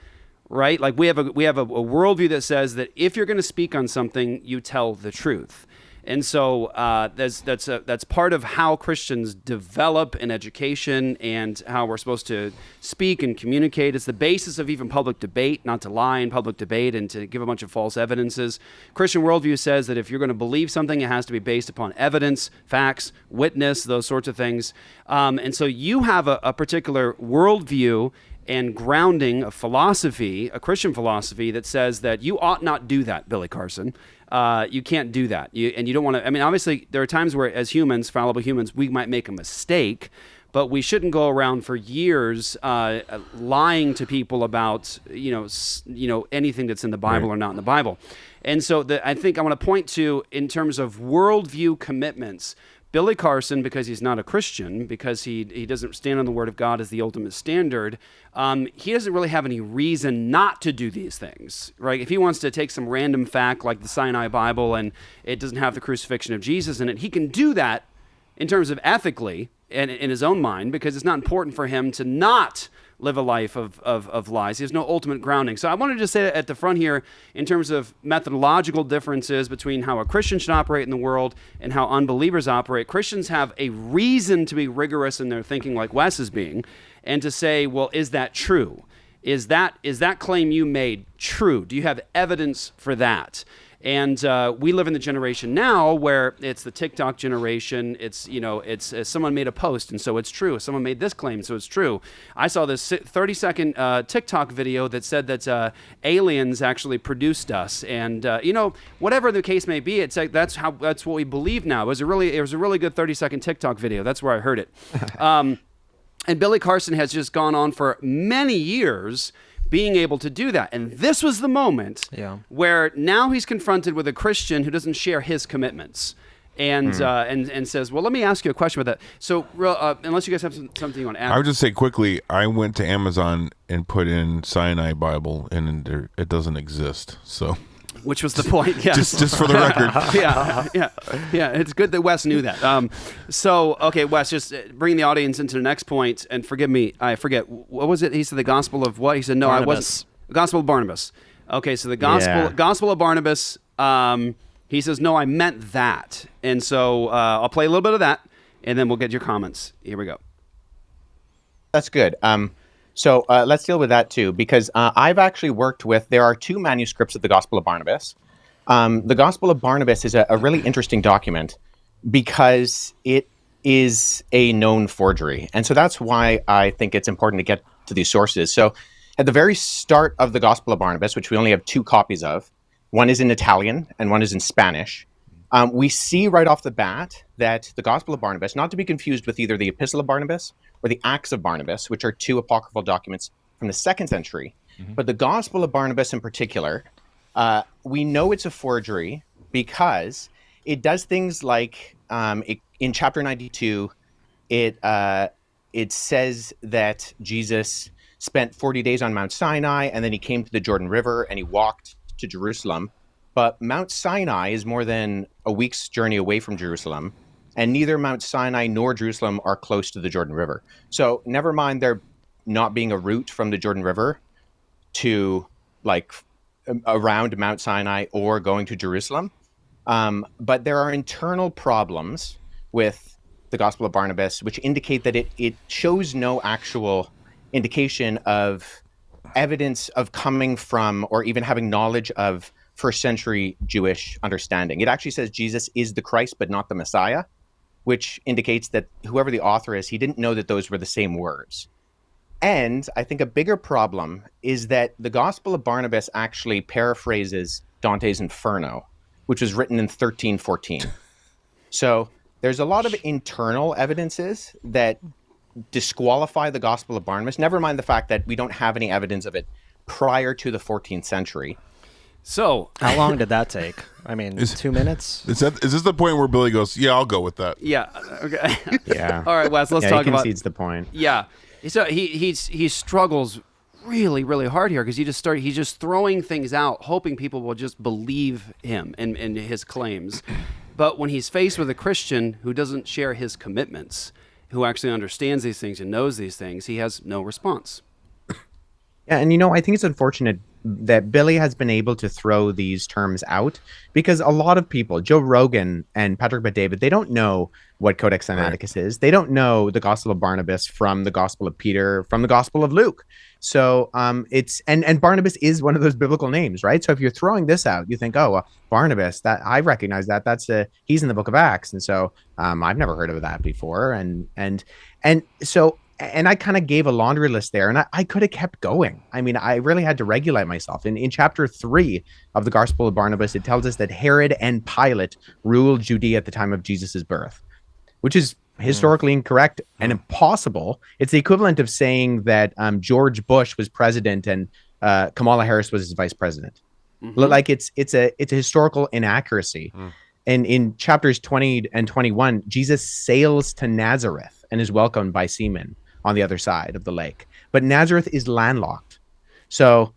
Right? Like we have a worldview that says that if you're going to speak on something, you tell the truth. And so that's part of how Christians develop in education and how we're supposed to speak and communicate. It's the basis of even public debate, not to lie in public debate and to give a bunch of false evidences. Christian worldview says that if you're going to believe something, it has to be based upon evidence, facts, witness, those sorts of things. And so you have a particular worldview, and grounding a philosophy, a Christian philosophy that says that you ought not do that, Billy Carson. You can't do that. And you don't want to, I mean, obviously there are times where as humans, fallible humans, we might make a mistake, but we shouldn't go around for years lying to people about, anything that's in the Bible or not in the Bible. And so I think I want to point to, in terms of worldview commitments, Billy Carson, because he's not a Christian, because he doesn't stand on the Word of God as the ultimate standard, he doesn't really have any reason not to do these things, right? If he wants to take some random fact like the Sinai Bible and it doesn't have the crucifixion of Jesus in it, he can do that in terms of ethically and in his own mind, because it's not important for him to not live a life of lies. He has no ultimate grounding. So I wanted to say at the front here, in terms of methodological differences between how a Christian should operate in the world and how unbelievers operate, Christians have a reason to be rigorous in their thinking, like Wes is being, and to say, well, is that true? Is that claim you made true? Do you have evidence for that? And we live in the generation now where it's the TikTok generation. It's someone made a post, and so it's true. Someone made this claim, so it's true. I saw this 30-second TikTok video that said that aliens actually produced us, and whatever the case may be, it's like that's what we believe now. It was a really good 30-second TikTok video. That's where I heard it. And Billy Carson has just gone on for many years being able to do that. And this was the moment where now he's confronted with a Christian who doesn't share his commitments and says, well, let me ask you a question about that. So unless you guys have something you want to add. I would just say quickly, I went to Amazon and put in Sinai Bible, and it doesn't exist. So, which was the point, yeah. just for the record. Yeah. It's good that Wes knew that. So, okay, Wes, just bring the audience into the next point, and forgive me, I forget, what was it? He said the gospel of what? He said, no, Barnabas. I wasn't. The gospel of Barnabas. Okay, so the gospel of Barnabas, he says, no, I meant that. And so I'll play a little bit of that, and then we'll get your comments. Here we go. That's good. So let's deal with that too, because I've actually worked with, there are two manuscripts of the Gospel of Barnabas. The Gospel of Barnabas is a really interesting document because it is a known forgery. And so that's why I think it's important to get to these sources. So at the very start of the Gospel of Barnabas, which we only have two copies of, one is in Italian and one is in Spanish, we see right off the bat that the Gospel of Barnabas, not to be confused with either the Epistle of Barnabas or the Acts of Barnabas, which are two apocryphal documents from the 2nd century, but the Gospel of Barnabas in particular, we know it's a forgery because it does things like in chapter 92, it says that Jesus spent 40 days on Mount Sinai, and then he came to the Jordan River and he walked to Jerusalem. But Mount Sinai is more than a week's journey away from Jerusalem, and neither Mount Sinai nor Jerusalem are close to the Jordan River. So never mind there not being a route from the Jordan River to around Mount Sinai or going to Jerusalem. But there are internal problems with the Gospel of Barnabas, which indicate that it shows no actual indication of evidence of coming from or even having knowledge of first century Jewish understanding. It actually says Jesus is the Christ, but not the Messiah, which indicates that whoever the author is, he didn't know that those were the same words. And I think a bigger problem is that the Gospel of Barnabas actually paraphrases Dante's Inferno, which was written in 1314. So there's a lot of internal evidences that disqualify the Gospel of Barnabas, never mind the fact that we don't have any evidence of it prior to the 14th century. So how long did that take? I mean, 2 minutes? Is this the point where Billy goes, yeah, I'll go with that? Yeah. Okay. Yeah. All right, Wes, let's talk about... he concedes the point. Yeah. So he struggles really, really hard here because he's just throwing things out, hoping people will just believe him and his claims. But when he's faced with a Christian who doesn't share his commitments, who actually understands these things and knows these things, he has no response. Yeah, and I think it's unfortunate that Billy has been able to throw these terms out because a lot of people, Joe Rogan and Patrick Bet-David, they don't know what Codex Sinaiticus is. They don't know the Gospel of Barnabas from the Gospel of Peter, from the Gospel of Luke. So it's and Barnabas is one of those biblical names, right? So if you're throwing this out, you think, oh, Barnabas, that I recognize that. He's in the book of Acts, and so I've never heard of that before. And so and I kind of gave a laundry list there, and I could have kept going. I mean, I really had to regulate myself. In chapter 3 of the Gospel of Barnabas, it tells us that Herod and Pilate ruled Judea at the time of Jesus's birth, which is historically incorrect and impossible. It's the equivalent of saying that George Bush was president and Kamala Harris was his vice president. Like it's a historical inaccuracy. And in chapters 20 and 21, Jesus sails to Nazareth and is welcomed by seamen on the other side of the lake. But Nazareth is landlocked. So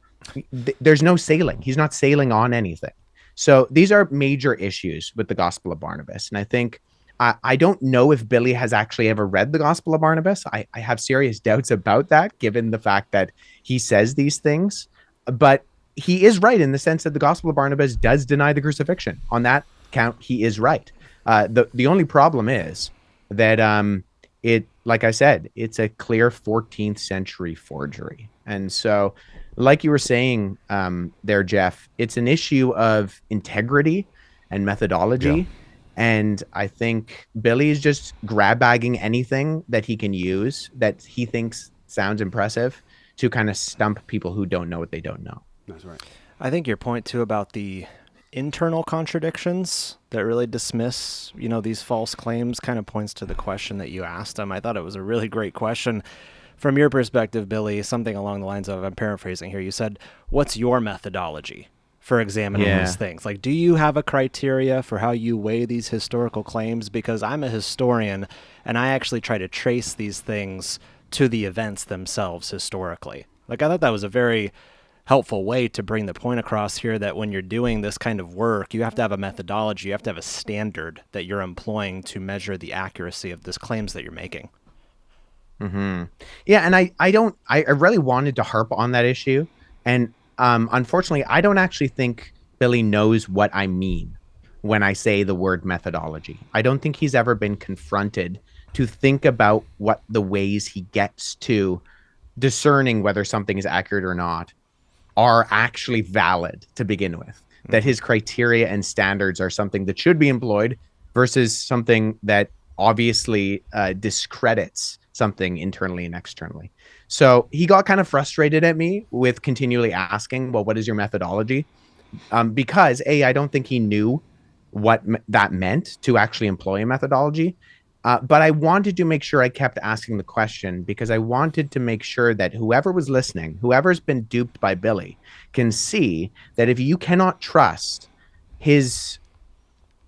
there's no sailing. He's not sailing on anything. So these are major issues with the Gospel of Barnabas. And I think, I don't know if Billy has actually ever read the Gospel of Barnabas. I have serious doubts about that, given the fact that he says these things. But he is right in the sense that the Gospel of Barnabas does deny the crucifixion. On that count, he is right. The only problem is that it, like I said, it's a clear 14th century forgery. And so, like you were saying there, Jeff, it's an issue of integrity and methodology. Yeah. And I think Billy is just grab bagging anything that he can use that he thinks sounds impressive to kind of stump people who don't know what they don't know. That's right. I think your point too about the internal contradictions that really dismiss, these false claims kind of points to the question that you asked him. I thought it was a really great question. From your perspective, Billy, something along the lines of, I'm paraphrasing here, you said, what's your methodology for examining these things? Like, do you have a criteria for how you weigh these historical claims? Because I'm a historian and I actually try to trace these things to the events themselves historically. Like, I thought that was a very helpful way to bring the point across here that when you're doing this kind of work, you have to have a methodology, you have to have a standard that you're employing to measure the accuracy of these claims that you're making. Yeah, and I really wanted to harp on that issue. And unfortunately, I don't actually think Billy knows what I mean when I say the word methodology. I don't think he's ever been confronted to think about what the ways he gets to discerning whether something is accurate or not are actually valid to begin with. That his criteria and standards are something that should be employed versus something that obviously discredits something internally and externally. So he got kind of frustrated at me with continually asking, well, what is your methodology? Because I don't think he knew what that meant to actually employ a methodology. But I wanted to make sure I kept asking the question because I wanted to make sure that whoever was listening, whoever's been duped by Billy, can see that if you cannot trust his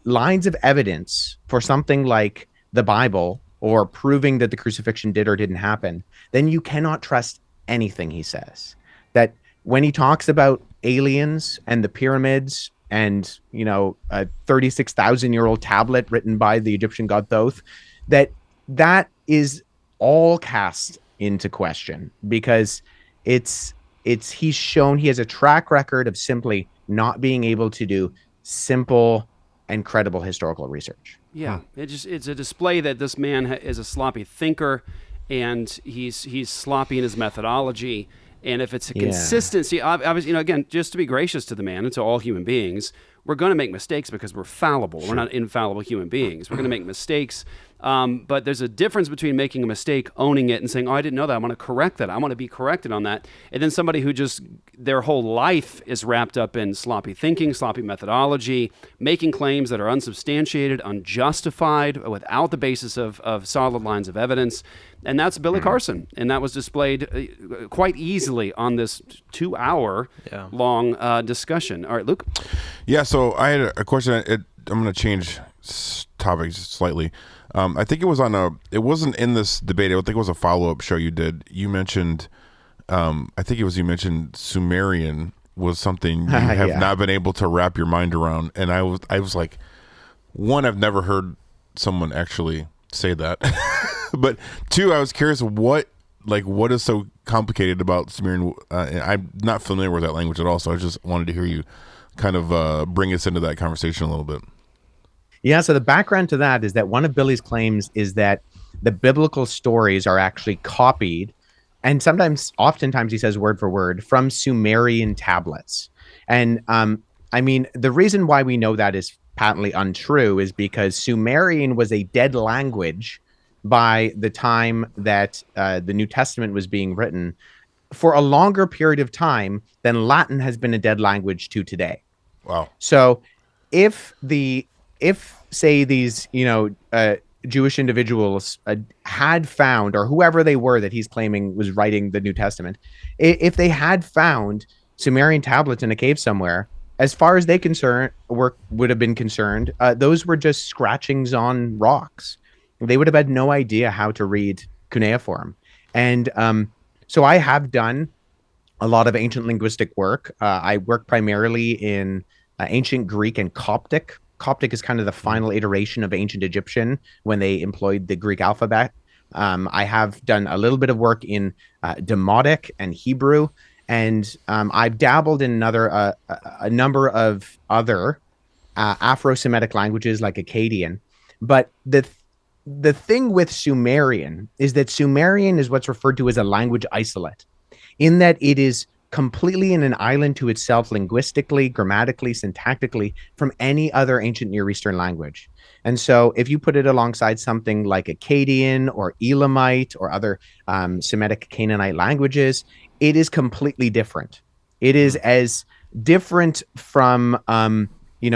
lines of evidence for something like the Bible or proving that the crucifixion did or didn't happen, then you cannot trust anything he says. That when he talks about aliens and the pyramids and, a 36,000-year-old tablet written by the Egyptian god Thoth, that is all cast into question because he's shown he has a track record of simply not being able to do simple and credible historical research. Yeah, it's a display that this man is a sloppy thinker, and he's sloppy in his methodology. And if it's a consistency, obviously, again, just to be gracious to the man and to all human beings, we're going to make mistakes because we're fallible. Sure. We're not infallible human beings. We're going to make mistakes. But there's a difference between making a mistake, owning it, and saying, oh, I didn't know that. I want to correct that. I want to be corrected on that. And then somebody who just, their whole life is wrapped up in sloppy thinking, sloppy methodology, making claims that are unsubstantiated, unjustified, without the basis of solid lines of evidence. And that's Billy Carson. And that was displayed quite easily on this 2-hour long discussion. All right, Luke? Yeah, so I had a question. I'm going to change topics slightly. I think it was it wasn't in this debate. I think it was a follow-up show you did. You mentioned, you mentioned Sumerian was something you have not been able to wrap your mind around. And I was like, one, I've never heard someone actually say that. But two, I was curious what is so complicated about Sumerian? I'm not familiar with that language at all. So I just wanted to hear you kind of bring us into that conversation a little bit. Yeah, so the background to that is that one of Billy's claims is that the biblical stories are actually copied, and oftentimes he says word for word, from Sumerian tablets. And the reason why we know that is patently untrue is because Sumerian was a dead language by the time that the New Testament was being written for a longer period of time than Latin has been a dead language to today. Wow. So if say these, Jewish individuals had found, or whoever they were that he's claiming was writing the New Testament, if they had found Sumerian tablets in a cave somewhere, as far as they would have been concerned, those were just scratchings on rocks. They would have had no idea how to read cuneiform. And so I have done a lot of ancient linguistic work. I work primarily in ancient Greek and Coptic. Coptic is kind of the final iteration of ancient Egyptian when they employed the Greek alphabet. I have done a little bit of work in Demotic and Hebrew, and I've dabbled in a number of other Afro-Semitic languages like Akkadian. But the thing with Sumerian is that Sumerian is what's referred to as a language isolate, in that it is completely in an island to itself linguistically, grammatically, syntactically from any other ancient Near Eastern language. And so if you put it alongside something like Akkadian or Elamite or other Semitic Canaanite languages, it is completely different. It is as different from,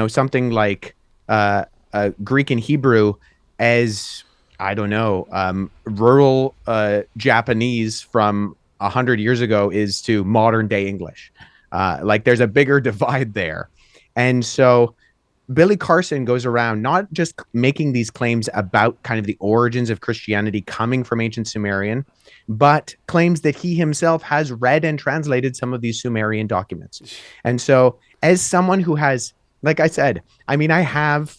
something like Greek and Hebrew as, I don't know, rural Japanese from 100 years ago is to modern day English. Like there's a bigger divide there. And so Billy Carson goes around not just making these claims about kind of the origins of Christianity coming from ancient Sumerian, but claims that he himself has read and translated some of these Sumerian documents. And so as someone who has, like I said, I have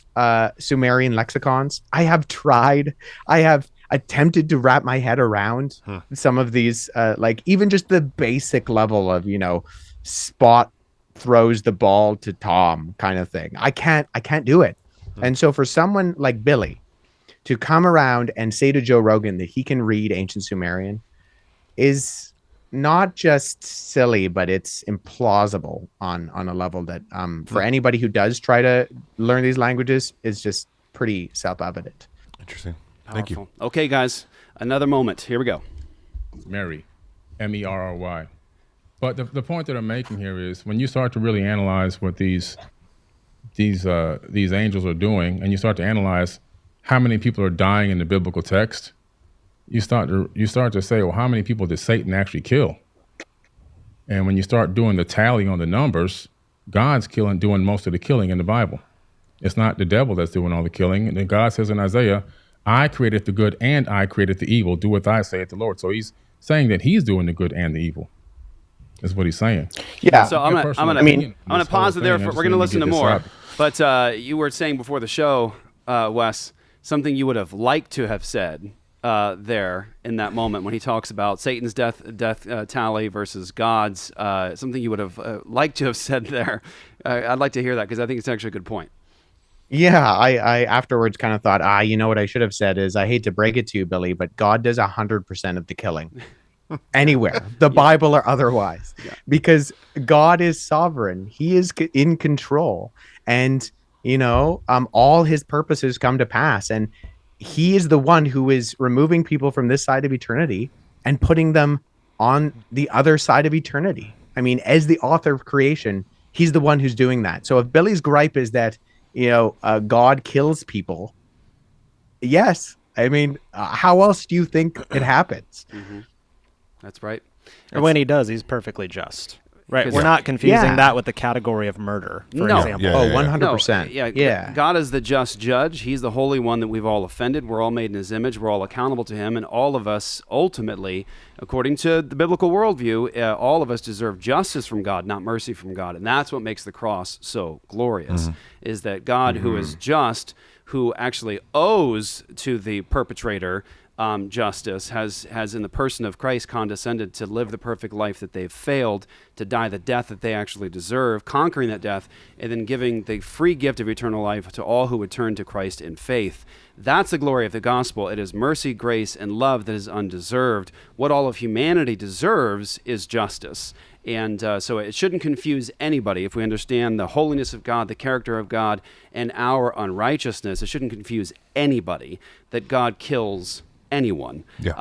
Sumerian lexicons. I have attempted to wrap my head around some of these, like even just the basic level of, Spot throws the ball to Tom kind of thing. I can't do it. And so for someone like Billy to come around and say to Joe Rogan that he can read ancient Sumerian is not just silly, but it's implausible on a level that for anybody who does try to learn these languages is just pretty self-evident. Interesting. Powerful. Thank you. Okay, guys, another moment. Here we go. Mary, Merry. But the point that I'm making here is when you start to really analyze what these angels are doing, and you start to analyze how many people are dying in the biblical text, you start to say, well, how many people did Satan actually kill? And when you start doing the tally on the numbers, God's doing most of the killing in the Bible. It's not the devil that's doing all the killing. And then God says in Isaiah, I created the good and I created the evil. Do what I say at the Lord. So he's saying that he's doing the good and the evil. Is what he's saying. Yeah. So I'm gonna pause it there. We're gonna listen to more. But you were saying before the show, Wes, something you would have liked to have said there in that moment when he talks about Satan's death tally versus God's. Something you would have liked to have said there. I'd like to hear that because I think it's actually a good point. Yeah, I afterwards kind of thought, what I should have said is, I hate to break it to you, Billy, but God does 100% of the killing. Anywhere, the Bible or otherwise, because God is sovereign. He is in control, and all his purposes come to pass, and he is the one who is removing people from this side of eternity and putting them on the other side of eternity. As the author of creation, he's the one who's doing that. So if Billy's gripe is that God kills people, yes, how else do you think it happens? Mm-hmm. That's right. And when he does, he's perfectly just. Right. We're not confusing that with the category of murder, for example. 100%. Yeah. God is the just judge. He's the holy one that we've all offended. We're all made in his image. We're all accountable to him. And all of us, ultimately, according to the biblical worldview, all of us deserve justice from God, not mercy from God. And that's what makes the cross so glorious, is that God, who is just, who actually owes to the perpetrator justice, has in the person of Christ condescended to live the perfect life that they've failed, to die the death that they actually deserve, conquering that death, and then giving the free gift of eternal life to all who would turn to Christ in faith. That's the glory of the gospel. It is mercy, grace, and love that is undeserved. What all of humanity deserves is justice. And so it shouldn't confuse anybody if we understand the holiness of God, the character of God, and our unrighteousness. It shouldn't confuse anybody that God kills anyone. Yeah.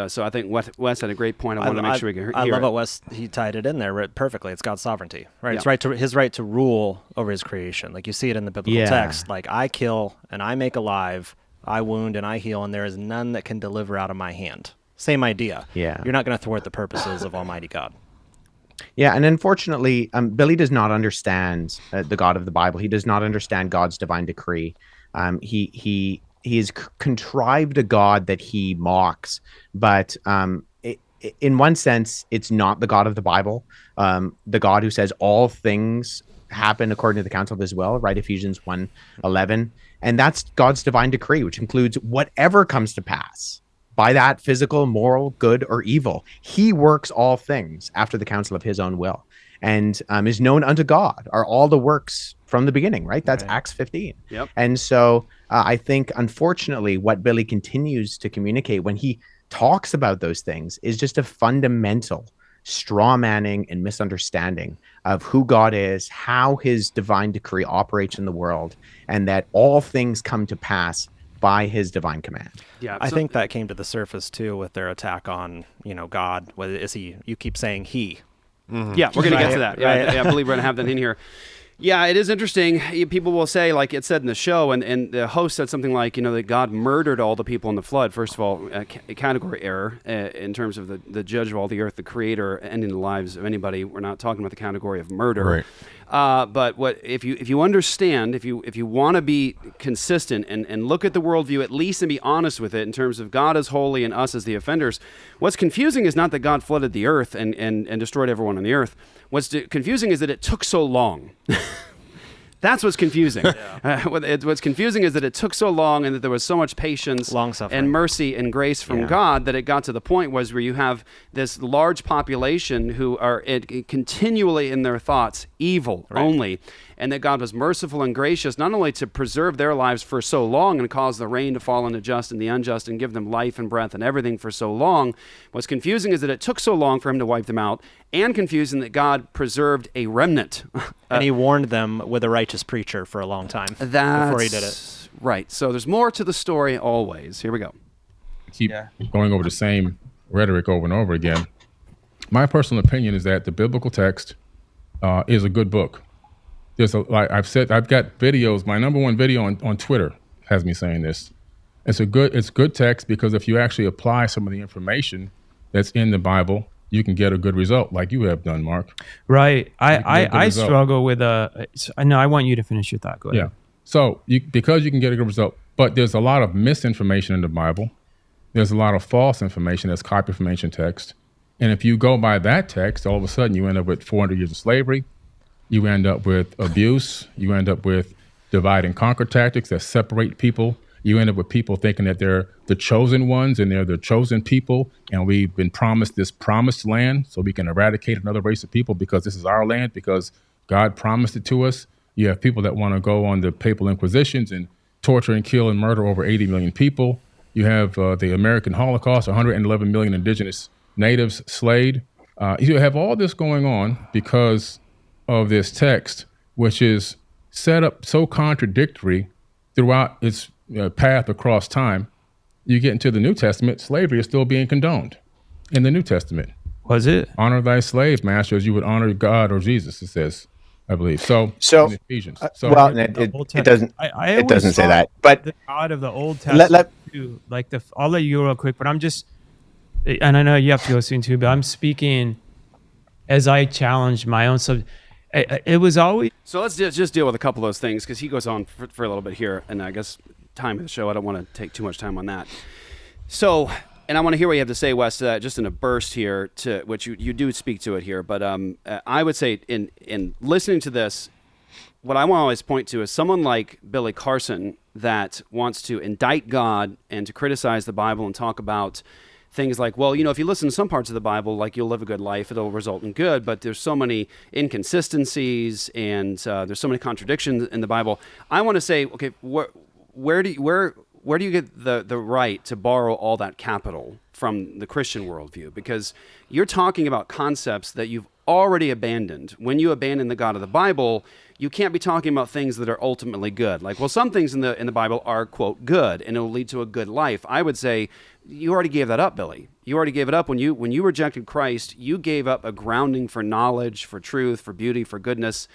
So I think Wes had a great point. I want to make sure we can hear I love it. what Wes, he tied it in there perfectly. It's God's sovereignty, right? Yeah. It's his right to rule over his creation. Like you see it in the biblical text. Like I kill and I make alive, I wound and I heal, and there is none that can deliver out of my hand. Same idea. Yeah. You're not going to thwart the purposes of Almighty God. Yeah, and unfortunately, Billy does not understand the God of the Bible. He does not understand God's divine decree. He has contrived a God that he mocks, but in one sense, it's not the God of the Bible, the God who says all things happen according to the counsel of his will, right? Ephesians 1:11. And that's God's divine decree, which includes whatever comes to pass, by that physical, moral, good, or evil. He works all things after the counsel of his own will, and is known unto God are all the works from the beginning, right? That's Acts 15. Yep. And so I think, unfortunately, what Billy continues to communicate when he talks about those things is just a fundamental straw manning and misunderstanding of who God is, how his divine decree operates in the world, and that all things come to pass by his divine command. Yeah, I think that came to the surface too with their attack on, God. Whether is he? You keep saying he. Mm-hmm. Yeah, we're going to get to that. Yeah, I believe we're going to have that in here. Yeah, it is interesting. People will say, like it said in the show, and the host said something like, that God murdered all the people in the flood. First of all, a category error in terms of the judge of all the earth, the creator, ending the lives of anybody. We're not talking about the category of murder. Right. But if you understand, if you want to be consistent and look at the worldview at least and be honest with it in terms of God as holy and us as the offenders, what's confusing is not that God flooded the earth and destroyed everyone on the earth. What's confusing is that it took so long. That's what's confusing. What's confusing is that it took so long and that there was so much patience and mercy and grace from God that it got to the point where you have this large population who are continually in their thoughts evil only, and that God was merciful and gracious not only to preserve their lives for so long and cause the rain to fall on the just and the unjust and give them life and breath and everything for so long. What's confusing is that it took so long for him to wipe them out, and confusing that God preserved a remnant. And he warned them with a righteous preacher for a long time before he did it. Right. So there's more to the story always. Here we go. Keep going over the same rhetoric over and over again. My personal opinion is that the biblical text is a good book. Like I've said, I've got videos. My number one video on Twitter has me saying this. It's good text because if you actually apply some of the information that's in the Bible, you can get a good result, like you have done, Mark. Right. I struggle with no, I want you to finish your thought. Go ahead. Yeah. So because you can get a good result, but there's a lot of misinformation in the Bible. There's a lot of false information that's copied from ancient text. And if you go by that text, all of a sudden you end up with 400 years of slavery. You end up with abuse. You end up with divide and conquer tactics that separate people. You end up with people thinking that they're the chosen ones and they're the chosen people, and we've been promised this promised land so we can eradicate another race of people because this is our land, because God promised it to us. You have people that want to go on the papal inquisitions and torture and kill and murder over 80 million people. You have the American Holocaust, 111 million indigenous natives slayed. You have all this going on because of this text, which is set up so contradictory throughout its path across time. You get into the New Testament, slavery is still being condoned in the New Testament. Was it? Honor thy slave master as you would honor God or Jesus, it says, I believe. So in Ephesians. Well, it doesn't. It doesn't say that. But the God of the Old Testament, too, like I'll let you go real quick. But I'm just, and I know you have to go soon too. But I'm speaking as I challenge my own subject. It was always. So let's just deal with a couple of those things because he goes on for a little bit here, and I guess time of the show, I don't want to take too much time on that. So, and I want to hear what you have to say, Wes, just in a burst here, to which you do speak to it here. But I would say in listening to this, what I want to always point to is someone like Billy Carson that wants to indict God and to criticize the Bible and talk about things like, well, if you listen to some parts of the Bible, like you'll live a good life, it'll result in good, but there's so many inconsistencies and there's so many contradictions in the Bible. I want to say, okay, where do you get the right to borrow all that capital from the Christian worldview? Because you're talking about concepts that you've already abandoned. When you abandon the God of the Bible, you can't be talking about things that are ultimately good. Like, well, some things in the Bible are, quote, good, and it'll lead to a good life. I would say you already gave that up, Billy. You already gave it up when you rejected Christ. You gave up a grounding for knowledge, for truth, for beauty, for goodness.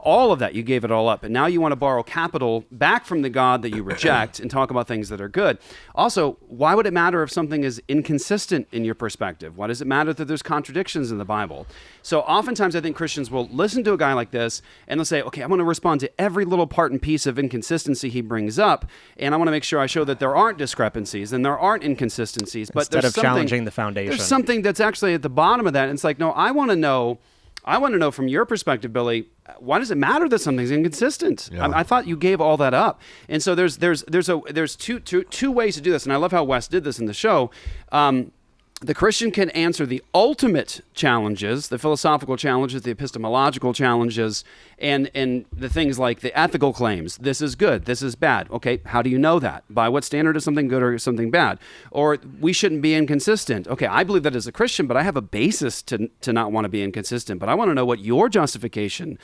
All of that, you gave it all up. And now you want to borrow capital back from the God that you reject and talk about things that are good. Also, why would it matter if something is inconsistent in your perspective? Why does it matter that there's contradictions in the Bible? So oftentimes I think Christians will listen to a guy like this and they'll say, okay, I'm going to respond to every little part and piece of inconsistency he brings up, and I want to make sure I show that there aren't discrepancies and there aren't inconsistencies. But Instead of challenging the foundation. There's something that's actually at the bottom of that. And it's like, no, I want to know from your perspective, Billy, why does it matter that something's inconsistent? Yeah. I thought you gave all that up. And so there's two ways to do this, and I love how Wes did this in the show. The Christian can answer the ultimate challenges, the philosophical challenges, the epistemological challenges, and the things like the ethical claims. This is good. This is bad. Okay, how do you know that? By what standard is something good or something bad? Or we shouldn't be inconsistent. Okay, I believe that as a Christian, but I have a basis to not want to be inconsistent. But I want to know what your justification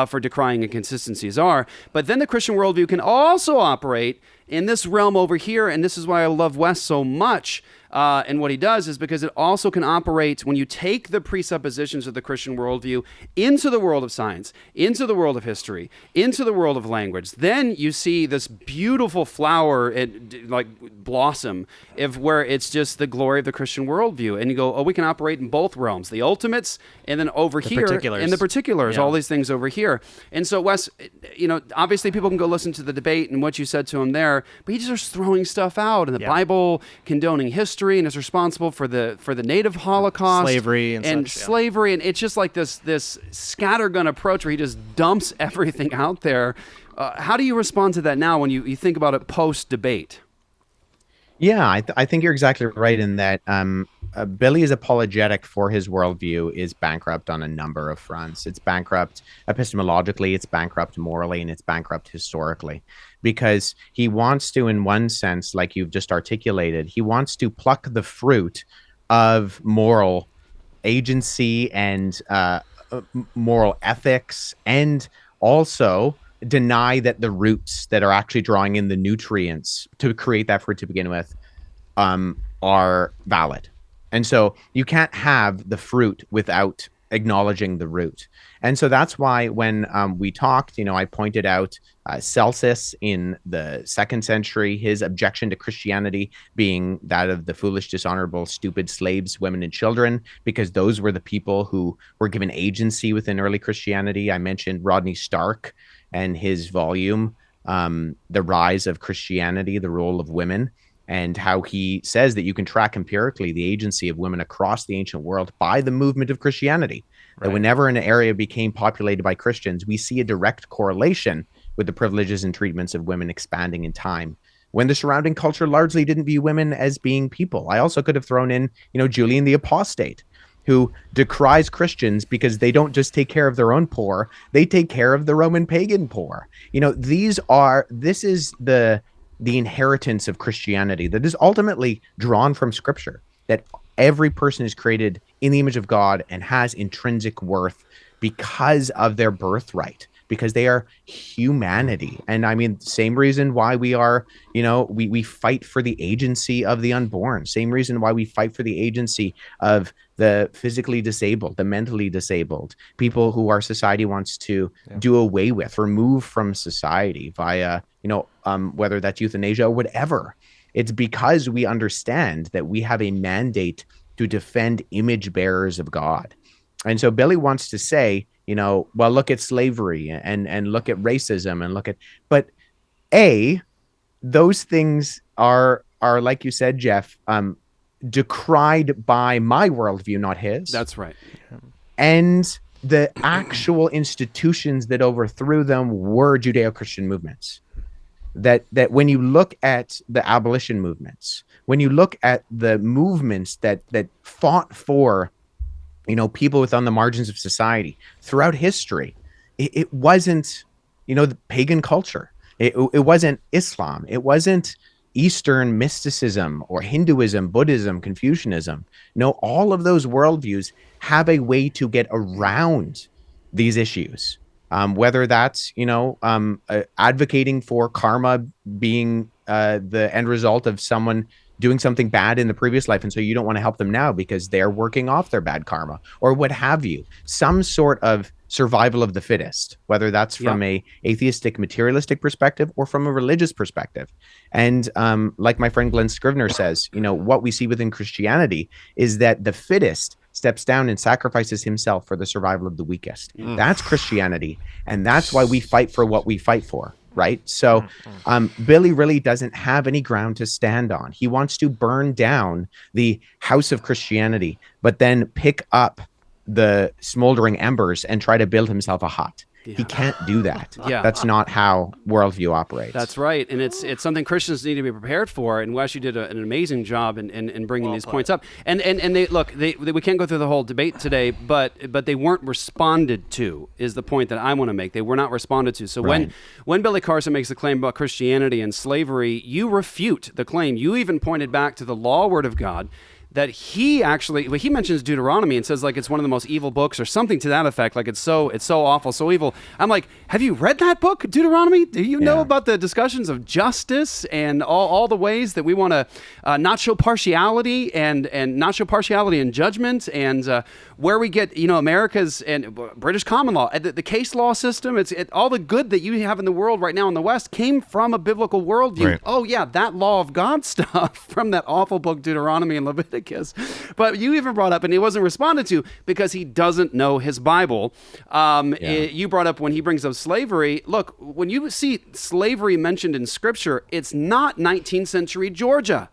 for decrying inconsistencies are. But then the Christian worldview can also operate in this realm over here, and this is why I love Wes so much. And what he does is because it also can operate when you take the presuppositions of the Christian worldview into the world of science, into the world of history, into the world of language. Then you see this beautiful flower, like blossom, where it's just the glory of the Christian worldview. And you go, oh, we can operate in both realms, the ultimates, and then over here, in the particulars, all these things over here. And so, Wes, obviously people can go listen to the debate and what you said to him there, but he's just throwing stuff out, and the Bible condoning history, and is responsible for the native Holocaust, slavery and such, slavery, and it's just like this scattergun approach where he just dumps everything out there. How do you respond to that now when you think about it post debate? Yeah, I think you're exactly right in that Billy's apologetic for his worldview is bankrupt on a number of fronts. It's bankrupt epistemologically, it's bankrupt morally, and it's bankrupt historically. Because he wants to, in one sense, like you've just articulated, he wants to pluck the fruit of moral agency and moral ethics, and also deny that the roots that are actually drawing in the nutrients to create that fruit to begin with are valid. And so you can't have the fruit without acknowledging the root. And so that's why when we talked, I pointed out Celsus in the 2nd century, his objection to Christianity being that of the foolish, dishonorable, stupid slaves, women, and children, because those were the people who were given agency within early Christianity. I mentioned Rodney Stark and his volume, The Rise of Christianity, the Role of Women, and how he says that you can track empirically the agency of women across the ancient world by the movement of Christianity. Right. That whenever an area became populated by Christians, we see a direct correlation with the privileges and treatments of women expanding in time, when the surrounding culture largely didn't view women as being people. I also could have thrown in, Julian the Apostate, who decries Christians because they don't just take care of their own poor, they take care of the Roman pagan poor. This is the inheritance of Christianity that is ultimately drawn from Scripture, that every person is created in the image of God and has intrinsic worth because of their birthright, because they are humanity. And I mean, same reason why we are, we fight for the agency of the unborn, same reason why we fight for the agency of the physically disabled, the mentally disabled, people who our society wants to do away with, remove from society via, whether that's euthanasia or whatever. It's because we understand that we have a mandate to defend image bearers of God. And so Billy wants to say, well, look at slavery and look at racism and but those things are like you said, Jeff, decried by my worldview, not his. That's right. And the actual institutions that overthrew them were Judeo-Christian movements. That when you look at the abolition movements, when you look at the movements that fought for, people within the margins of society throughout history, it wasn't, the pagan culture. It wasn't Islam. It wasn't Eastern mysticism or Hinduism, Buddhism, Confucianism. No, all of those worldviews have a way to get around these issues. Whether that's, advocating for karma being the end result of someone doing something bad in the previous life, and so you don't want to help them now because they're working off their bad karma, or what have you. Some sort of survival of the fittest, whether that's from a atheistic, materialistic perspective or from a religious perspective. And like my friend Glenn Scrivener says, what we see within Christianity is that the fittest steps down and sacrifices himself for the survival of the weakest. That's Christianity. And that's why we fight for what we fight for. Right. So Billy really doesn't have any ground to stand on. He wants to burn down the house of Christianity, but then pick up the smoldering embers and try to build himself a hut. He can't do that. That's not how worldview operates. That's right. And it's something Christians need to be prepared for. And Wes, you did an amazing job in bringing these points up. And they look, we can't go through the whole debate today, but they weren't responded to, is the point that I want to make. They were not responded to. So when Billy Carson makes the claim about Christianity and slavery, you refute the claim. You even pointed back to the law word of God, that he mentions Deuteronomy and says like it's one of the most evil books or something to that effect, like it's so awful, so evil. I'm like, have you read that book, Deuteronomy? Do you know about the discussions of justice and all the ways that we want to not show partiality and not show partiality in judgment, and where we get America's and British common law, the case law system, all the good that you have in the world right now in the West came from a biblical worldview. Right. Oh yeah, that law of God stuff from that awful book Deuteronomy and Leviticus. But you even brought up, and it wasn't responded to because he doesn't know his Bible. You brought up when he brings up slavery. Look, when you see slavery mentioned in Scripture, it's not 19th century Georgia.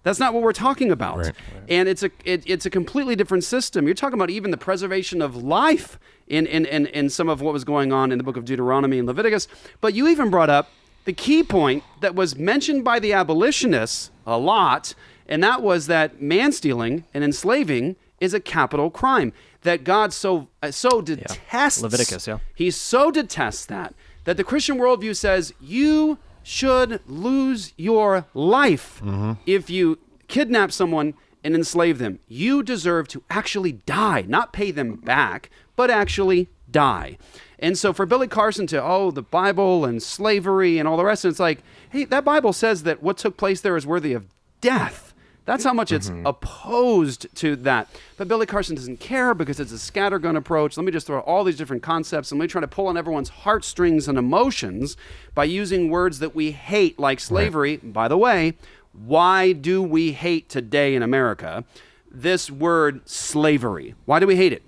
That's not what we're talking about. Right. And it's a completely different system. You're talking about even the preservation of life in some of what was going on in the book of Deuteronomy and Leviticus. But you even brought up the key point that was mentioned by the abolitionists a lot, and that was that man-stealing and enslaving is a capital crime. That God so detests. Leviticus, He so detests that the Christian worldview says you should lose your life if you kidnap someone and enslave them. You deserve to actually die, not pay them back, but actually die. And so for Billy Carson to, the Bible and slavery and all the rest, and it's like, hey, that Bible says that what took place there is worthy of death. That's how much it's opposed to that. But Billy Carson doesn't care because it's a scattergun approach. Let me just throw all these different concepts and let me try to pull on everyone's heartstrings and emotions by using words that we hate, like slavery. Right. By the way, why do we hate today in America this word slavery? Why do we hate it?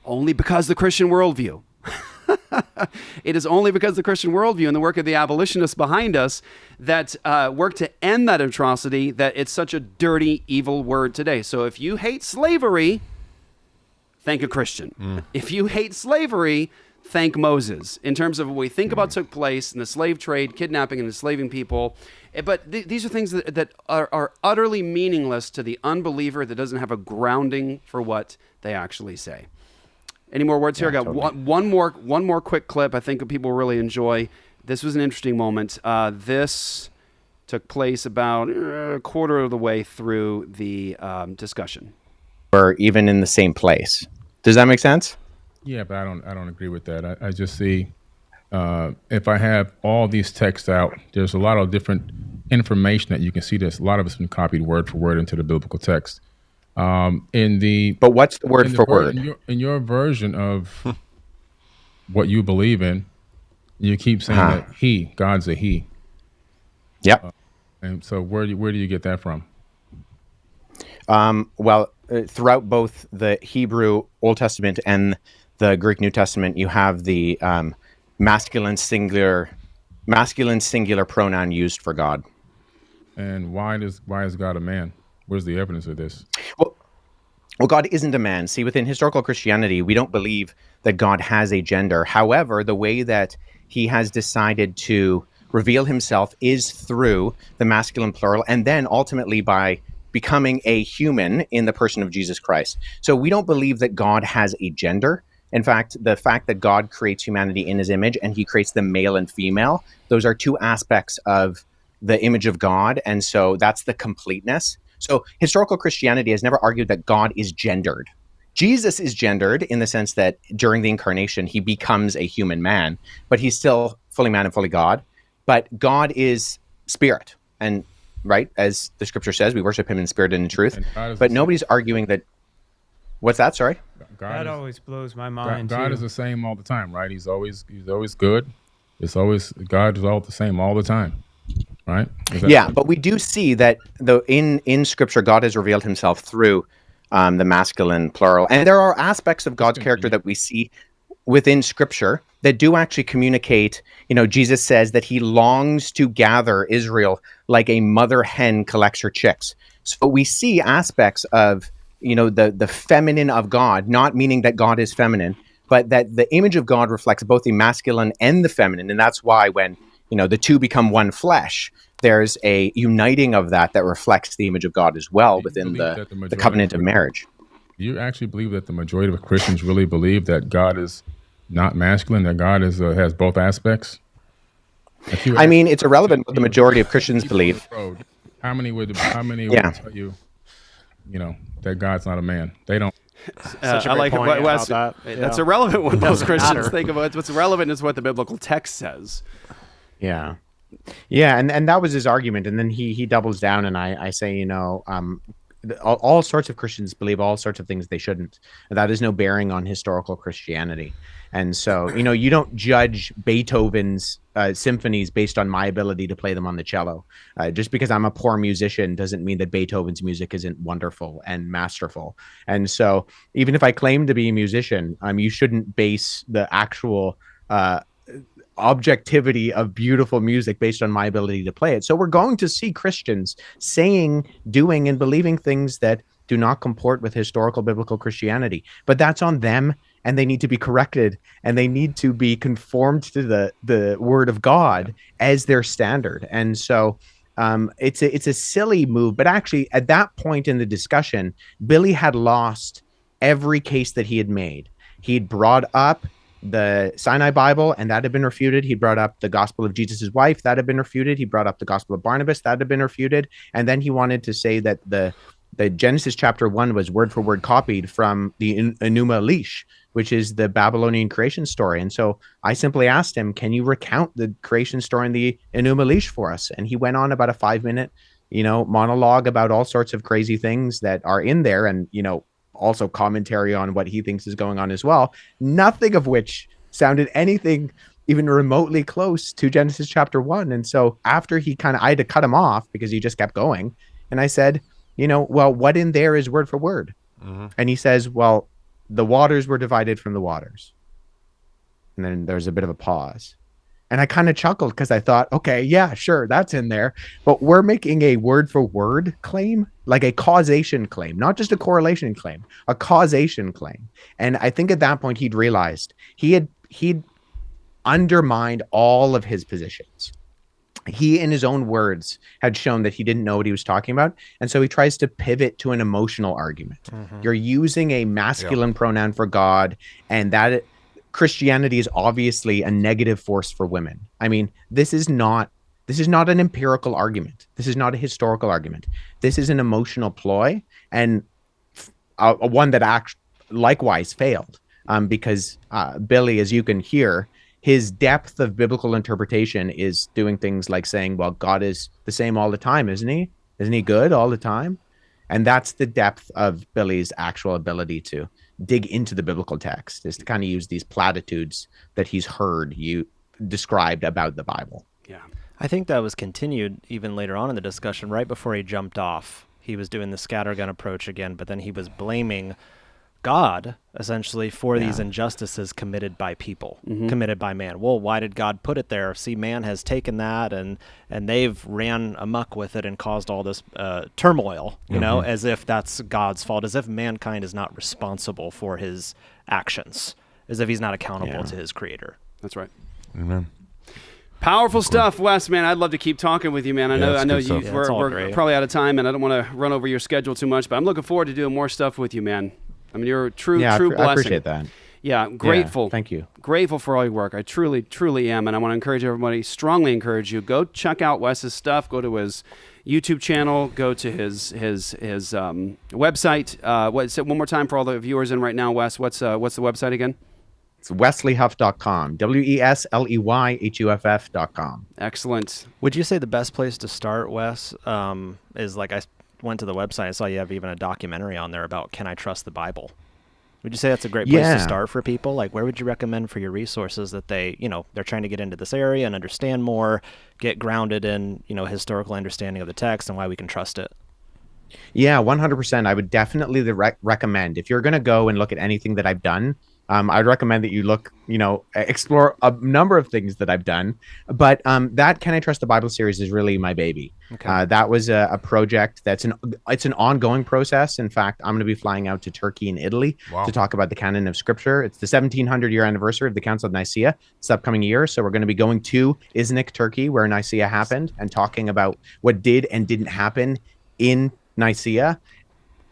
Only because the Christian worldview. It is only because the Christian worldview and the work of the abolitionists behind us that work to end that atrocity, that it's such a dirty, evil word today. So if you hate slavery, thank a Christian. If you hate slavery, thank Moses. In terms of what we think about took place in the slave trade, kidnapping and enslaving people. But these are things that are utterly meaningless to the unbeliever that doesn't have a grounding for what they actually say. Any more words here? I got totally. one more quick clip I think people will really enjoy. This was an interesting moment. This took place about a quarter of the way through the discussion. Or even in the same place. Does that make sense? Yeah, but I don't agree with that. I just see if I have all these texts out, there's a lot of different information that you can see. There's a lot of it's been copied word for word into the biblical text. But what's the word for word? In your version of what you believe in, you keep saying that God's a he. Yep. And so where do you get that from? Throughout both the Hebrew Old Testament and the Greek New Testament, you have the masculine singular pronoun used for God. And why is God a man? Where's the evidence of this? Well, God isn't a man. See, within historical Christianity, we don't believe that God has a gender. However, the way that he has decided to reveal himself is through the masculine plural, and then ultimately by becoming a human in the person of Jesus Christ. So we don't believe that God has a gender. In fact, the fact that God creates humanity in his image and he creates them male and female, those are two aspects of the image of God. And so that's the completeness. So historical Christianity has never argued that God is gendered. Jesus is gendered in the sense that during the incarnation, he becomes a human man, but he's still fully man and fully God. But God is spirit. And right, as the scripture says, we worship him in spirit and in truth. But nobody's arguing that. What's that? Sorry? That always blows my mind. God too. is the same all the time, right? He's always good. It's always, God is all the same all the time, right? Yeah, but we do see that in scripture, God has revealed himself through the masculine plural. And there are aspects of God's character that we see within scripture that do actually communicate. Jesus says that he longs to gather Israel like a mother hen collects her chicks. So we see aspects of, the feminine of God, not meaning that God is feminine, but that the image of God reflects both the masculine and the feminine. And that's why when, the two become one flesh, there's a uniting of that reflects the image of God as well within the covenant of marriage. Do you actually believe that the majority of Christians really believe that God is not masculine, that God has both aspects? I mean, it's irrelevant what the majority of Christians believe. How many would tell you, that God's not a man? They don't. I like it, Wes. That's irrelevant what most Christians think of it. What's relevant is what the biblical text says. Yeah. Yeah, and that was his argument. And then he doubles down, and I say, all sorts of Christians believe all sorts of things they shouldn't. That is no bearing on historical Christianity. And so, you don't judge Beethoven's symphonies based on my ability to play them on the cello. Just because I'm a poor musician doesn't mean that Beethoven's music isn't wonderful and masterful. And so even if I claim to be a musician, you shouldn't base the actual objectivity of beautiful music based on my ability to play it. So we're going to see Christians saying, doing, and believing things that do not comport with historical biblical Christianity. But that's on them, and they need to be corrected, and they need to be conformed to the word of God as their standard. And so it's a silly move, but actually at that point in the discussion, Billy had lost every case that he had made. He'd brought up the Sinai Bible, and that had been refuted. He brought up the gospel of Jesus' wife, that had been refuted. He brought up the gospel of Barnabas, that had been refuted. And then he wanted to say that the Genesis chapter 1 was word for word copied from the Enuma Elish, which is the Babylonian creation story. And so I simply asked him, can you recount the creation story in the Enuma Elish for us? And he went on about a 5-minute, monologue about all sorts of crazy things that are in there, and, also commentary on what he thinks is going on as well. Nothing of which sounded anything even remotely close to Genesis chapter 1. And so after I had to cut him off because he just kept going. And I said, well, what in there is word for word? Mm-hmm. And he says, well, the waters were divided from the waters. And then there's a bit of a pause. And I kind of chuckled because I thought, okay, yeah, sure, that's in there. But we're making a word for word claim, like a causation claim, not just a correlation claim, a causation claim. And I think at that point he'd realized he'd undermined all of his positions. He, in his own words, had shown that he didn't know what he was talking about. And so he tries to pivot to an emotional argument. Mm-hmm. You're using a masculine pronoun for God, and that Christianity is obviously a negative force for women. I mean, this is not an empirical argument. This is not a historical argument. This is an emotional ploy, and one that likewise failed, because Billy, as you can hear, his depth of biblical interpretation is doing things like saying, well, God is the same all the time, isn't he? Isn't he good all the time? And that's the depth of Billy's actual ability to dig into the biblical text, is to kind of use these platitudes that he's heard you described about the Bible. Yeah. I think that was continued even later on in the discussion, right before he jumped off. He was doing the scattergun approach again, but then he was blaming God essentially for these injustices committed by people, committed by man. Well, why did God put it there? See, man has taken that and they've ran amok with it and caused all this turmoil, you know, as if that's God's fault, as if mankind is not responsible for his actions, as if he's not accountable to his creator. That's right. Amen. Powerful stuff, Wes, man. I'd love to keep talking with you, man. I know we're probably out of time, and I don't want to run over your schedule too much, but I'm looking forward to doing more stuff with you, man. I mean, you're a true blessing. I appreciate that. Yeah, grateful. Yeah, thank you. Grateful for all your work. I truly, truly am. And I want to encourage everybody, strongly encourage you, go check out Wes's stuff. Go to his YouTube channel. Go to his website. What's it one more time for all the viewers in right now, Wes? What's the website again? It's wesleyhuff.com. WESLEYHUFF.com. Excellent. Would you say the best place to start, Wes, is like I went to the website. I saw you have even a documentary on there about Can I Trust the Bible? Would you say that's a great place to start for people? Like, where would you recommend for your resources that they, they're trying to get into this area and understand more, get grounded in, historical understanding of the text and why we can trust it? Yeah, 100%. I would definitely recommend, if you're going to go and look at anything that I've done, I'd recommend that you look, explore a number of things that I've done. But that Can I Trust the Bible series is really my baby. Okay. That was a project it's an ongoing process. In fact, I'm going to be flying out to Turkey and Italy to talk about the canon of Scripture. It's the 1700-year anniversary of the Council of Nicaea this upcoming year. So we're going to be going to Iznik, Turkey, where Nicaea happened, and talking about what did and didn't happen in Nicaea,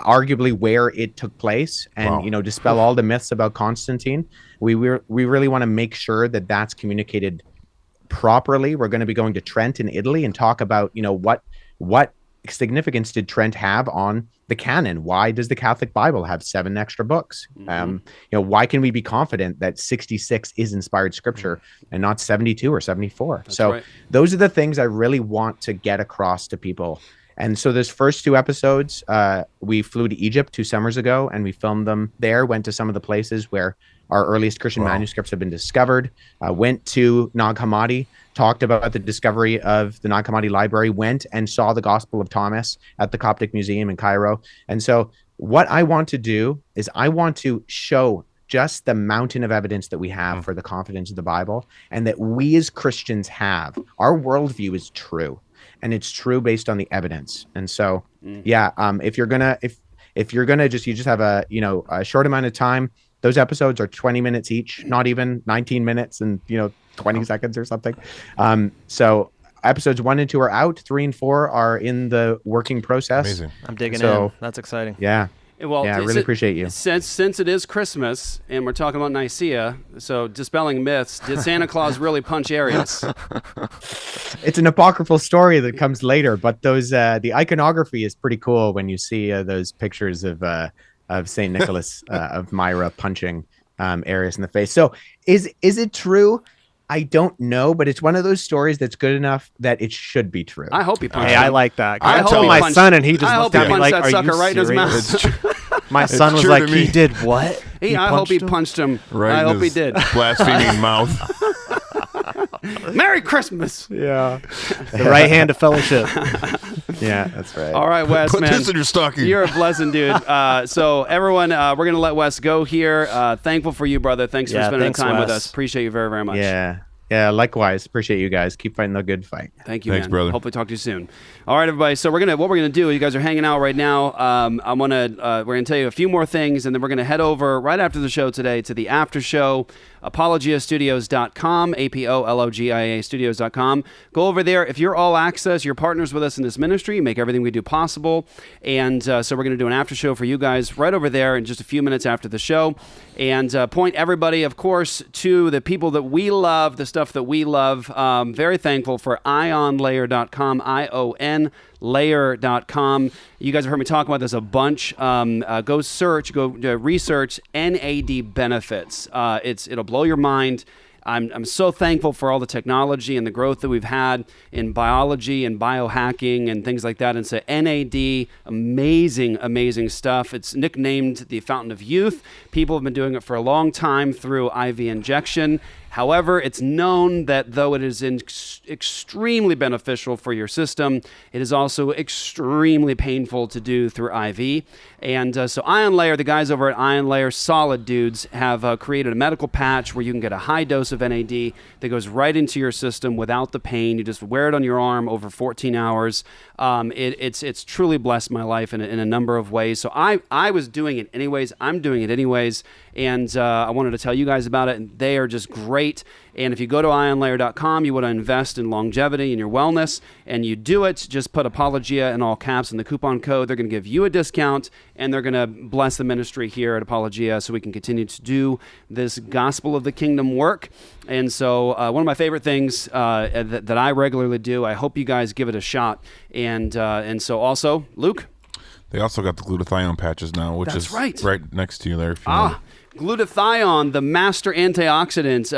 arguably where it took place, and dispel all the myths about Constantine. We really want to make sure that that's communicated properly. We're going to be going to Trent in Italy and talk about what significance did Trent have on the canon? Why does the Catholic Bible have 7 extra books? Why can we be confident that 66 is inspired scripture and not 72 or 74? Those are the things I really want to get across to people. And so those first 2 episodes, we flew to Egypt 2 summers ago, and we filmed them there, went to some of the places where our earliest Christian manuscripts have been discovered, went to Nag Hammadi, talked about the discovery of the Nag Hammadi library, went and saw the Gospel of Thomas at the Coptic Museum in Cairo. And so what I want to do is I want to show just the mountain of evidence that we have for the confidence of the Bible, and that we as Christians have. Our worldview is true. And it's true based on the evidence. And so, if you're gonna just have a short amount of time, those episodes are 20 minutes each, not even 19 minutes and 20 seconds or something. So episodes 1 and 2 are out. 3 and 4 are in the working process. Amazing. I'm digging in. That's exciting. Yeah. Well, I really appreciate you. Since it is Christmas and we're talking about Nicaea, so dispelling myths, did Santa Claus really punch Arius? It's an apocryphal story that comes later, but those the iconography is pretty cool when you see those pictures of Saint Nicholas of Myra punching Arius in the face. So is it true? I don't know, but it's one of those stories that's good enough that it should be true. I hope he punched him. I like that. I told my son, and he just looked at me like, "Are you right in his serious?" My son was like, "He did what?" I hope he punched him. Right. I hope he did. Blaspheming mouth. Merry Christmas. Yeah. The right hand of fellowship. Yeah, that's right. All right, Wes, Put man. this in your stocking. You're a blessing, dude. So everyone, we're going to let Wes go here. Thankful for you, brother. Thanks for spending time with us. Appreciate you very, very much. Yeah, likewise. Appreciate you guys. Keep fighting the good fight. Thank you, Thanks, man. brother. Hopefully talk to you soon. All right, everybody. So what we're gonna do, you guys are hanging out right now. We're gonna tell you a few more things, and then we're gonna head over right after the show today to the Aftershow, apologiastudios.com, APOLOGIA studios.com. Go over there. If you're all access, you're partners with us in this ministry, make everything we do possible. And so we're going to do an after show for you guys right over there in just a few minutes after the show. And point everybody, of course, to the people that we love, the stuff that we love. Very thankful for ionlayer.com, ION layer.com. You guys have heard me talk about this a bunch. Go research NAD benefits. It'll blow your mind. I'm so thankful for all the technology and the growth that we've had in biology and biohacking and things like that. And so NAD, amazing stuff. It's nicknamed the Fountain of Youth. People have been doing it for a long time through IV injection. However, it's known that though it is extremely beneficial for your system, it is also extremely painful to do through IV. And so Ion Layer, the guys over at Ion Layer, solid dudes, have created a medical patch where you can get a high dose of NAD that goes right into your system without the pain. You just wear it on your arm over 14 hours. It's truly blessed my life in a number of ways. So I was doing it anyways. I'm doing it anyways. and I wanted to tell you guys about it. And they are just great. And if you go to ionlayer.com, you want to invest in longevity and your wellness, and you do it, just put Apologia in all caps in the coupon code. They're going to give you a discount, and they're going to bless the ministry here at Apologia so we can continue to do this gospel of the kingdom work. And so one of my favorite things that I regularly do, I hope you guys give it a shot. And so also, Luke? They also got the glutathione patches now, which is right next to you there. If you want. Glutathione, the master antioxidant.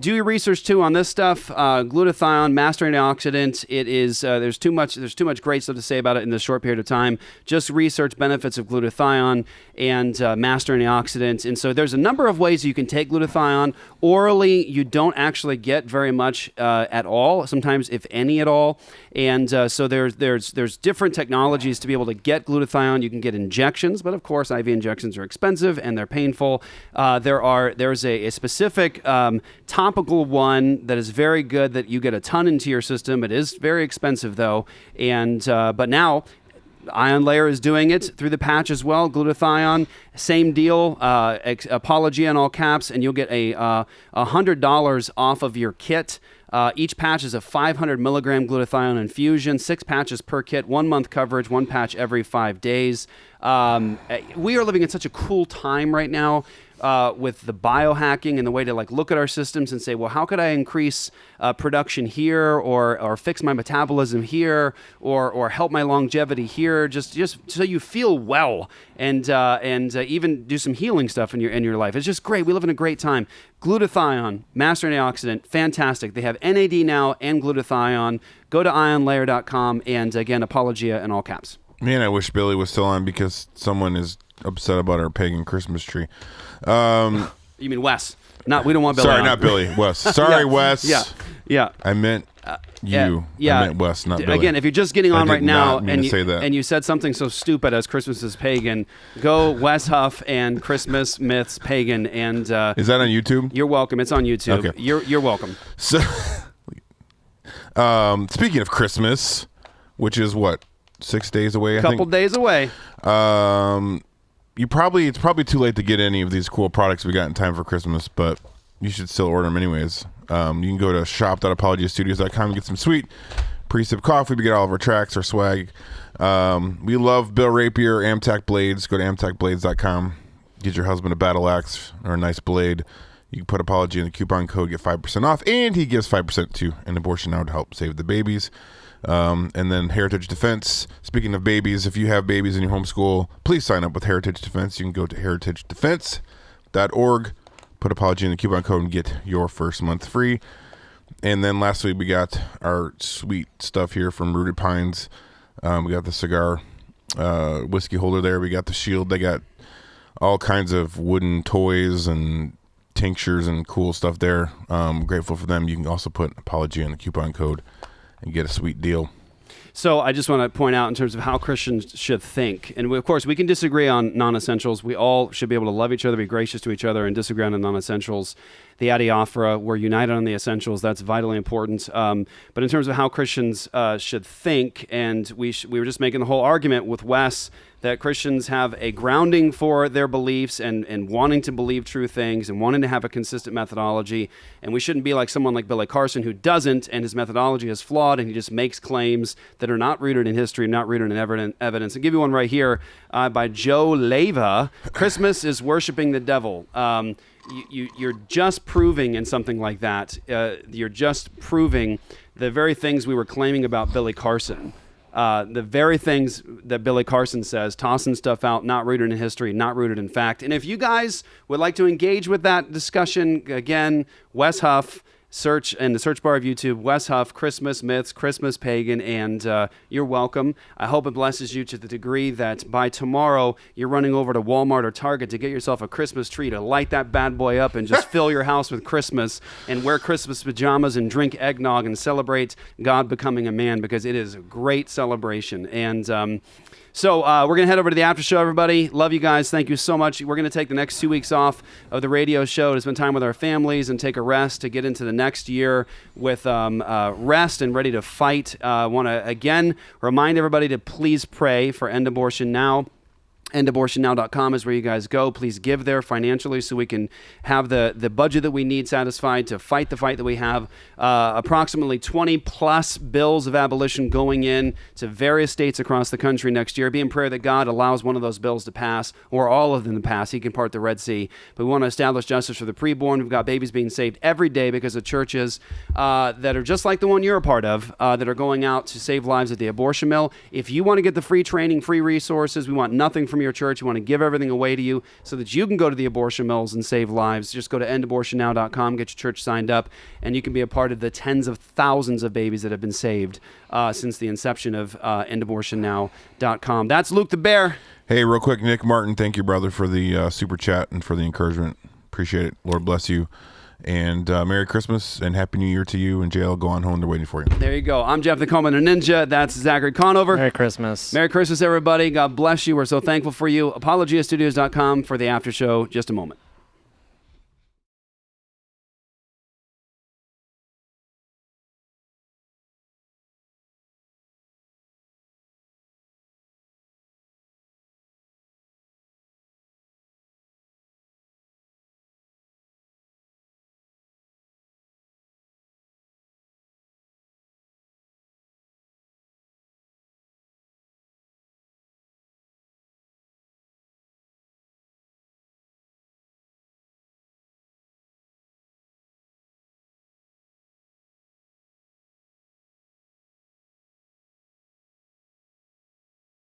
Do your research too on this stuff. Glutathione, master antioxidant. It is. There's too much great stuff to say about it in this short period of time. Just research benefits of glutathione and master antioxidant. And so there's a number of ways you can take glutathione. Orally, you don't actually get very much at all. Sometimes, if any at all. And so there's different technologies to be able to get glutathione. You can get injections, but of course, IV injections are expensive and they're painful. There's a specific topical one that is very good that you get a ton into your system. It is very expensive though, and but now Ion Layer is doing it through the patch as well. Glutathione, same deal. Apologia in all caps, and you'll get a $100 off of your kit. Each patch is a 500 milligram glutathione infusion, 6 patches per kit, 1 month coverage, 1 patch every 5 days. We are living in such a cool time right now with the biohacking and the way to look at our systems and say, well, how could I increase production here or fix my metabolism here or help my longevity here, just so you feel well and even do some healing stuff in your life. It's just great. We live in a great time. Glutathione, master antioxidant, fantastic. They have NAD now and glutathione. Go to ionlayer.com and again, Apologia in all caps. Man, I wish Billy was still on because someone is upset about our pagan Christmas tree. You mean Wes? We don't want Billy. Sorry, on. Not Billy. Wes. Sorry, Wes. Yeah. I meant you. Yeah. I meant Wes, not Billy. Again, if you're just getting on right now and you said something so stupid as Christmas is pagan, go Wes Huff and Christmas Myths Pagan. And is that on YouTube? You're welcome. It's on YouTube. Okay. You're welcome. So, speaking of Christmas, which is what? 6 days away, I think. Couple days away. It's probably too late to get any of these cool products we got in time for Christmas, but you should still order them anyways. You can go to shop.apologiastudios.com and get some sweet pre-sip coffee. We get all of our tracks, our swag. We love Bill Rapier, Amtac Blades. Go to amtacblades.com. Get your husband a battle axe or a nice blade. You can put Apology in the coupon code, get 5% off, and he gives 5% to an abortion now to help save the babies. And then Heritage Defense. Speaking of babies, if you have babies in your homeschool, please sign up with Heritage Defense. You can go to heritagedefense.org, put Apology in the coupon code, and get your first month free. And then lastly, we got our sweet stuff here from Rooted Pines. We got the cigar whiskey holder there. We got the shield. They got all kinds of wooden toys and tinctures and cool stuff there. Grateful for them. You can also put Apology in the coupon code and get a sweet deal. So I just want to point out in terms of how Christians should think. And of course, we can disagree on non-essentials. We all should be able to love each other, be gracious to each other, and disagree on the non-essentials. The adiaphora, we're united on the essentials. That's vitally important. But in terms of how Christians should think, and we were just making the whole argument with Wes that Christians have a grounding for their beliefs and wanting to believe true things and wanting to have a consistent methodology. And we shouldn't be like someone like Billy Carson who doesn't, and his methodology is flawed, and he just makes claims that are not rooted in history, not rooted in evidence. I'll give you one right here by Joe Leva. Christmas is worshiping the devil. You're just proving in something like that. You're just proving the very things we were claiming about Billy Carson. The very things that Billy Carson says, tossing stuff out, not rooted in history, not rooted in fact. And if you guys would like to engage with that discussion, again, Wes Huff, search in the search bar of YouTube, Wes Huff, Christmas Myths, Christmas Pagan, and you're welcome. I hope it blesses you to the degree that by tomorrow you're running over to Walmart or Target to get yourself a Christmas tree to light that bad boy up and just fill your house with Christmas and wear Christmas pajamas and drink eggnog and celebrate God becoming a man, because it is a great celebration. And so we're going to head over to the after show, everybody. Love you guys. Thank you so much. We're going to take the next 2 weeks off of the radio show to spend time with our families and take a rest to get into the next year with rest and ready to fight. I want to, again, remind everybody to please pray for End Abortion Now. EndAbortionNow.com is where you guys go. Please give there financially so we can have the budget that we need satisfied to fight the fight that we have. Approximately 20 plus bills of abolition going in to various states across the country next year. Be in prayer that God allows one of those bills to pass, or all of them to pass. He can part the Red Sea. But we want to establish justice for the preborn. We've got babies being saved every day because of churches that are just like the one you're a part of, that are going out to save lives at the abortion mill. If you want to get the free training, free resources, we want nothing from your church. We want to give everything away to you so that you can go to the abortion mills and save lives. Just go to endabortionnow.com, get your church signed up, and you can be a part of the tens of thousands of babies that have been saved since the inception of endabortionnow.com. That's Luke the Bear. Hey, real quick, Nick Martin, thank you, brother, for the super chat and for the encouragement. Appreciate it. Lord bless you. And Merry Christmas and Happy New Year to you. And JL, go on home. They're waiting for you. There you go. I'm Jeff the Commander Ninja. That's Zachary Conover. Merry Christmas. Merry Christmas, everybody. God bless you. We're so thankful for you. ApologiaStudios.com for the after show. Just a moment.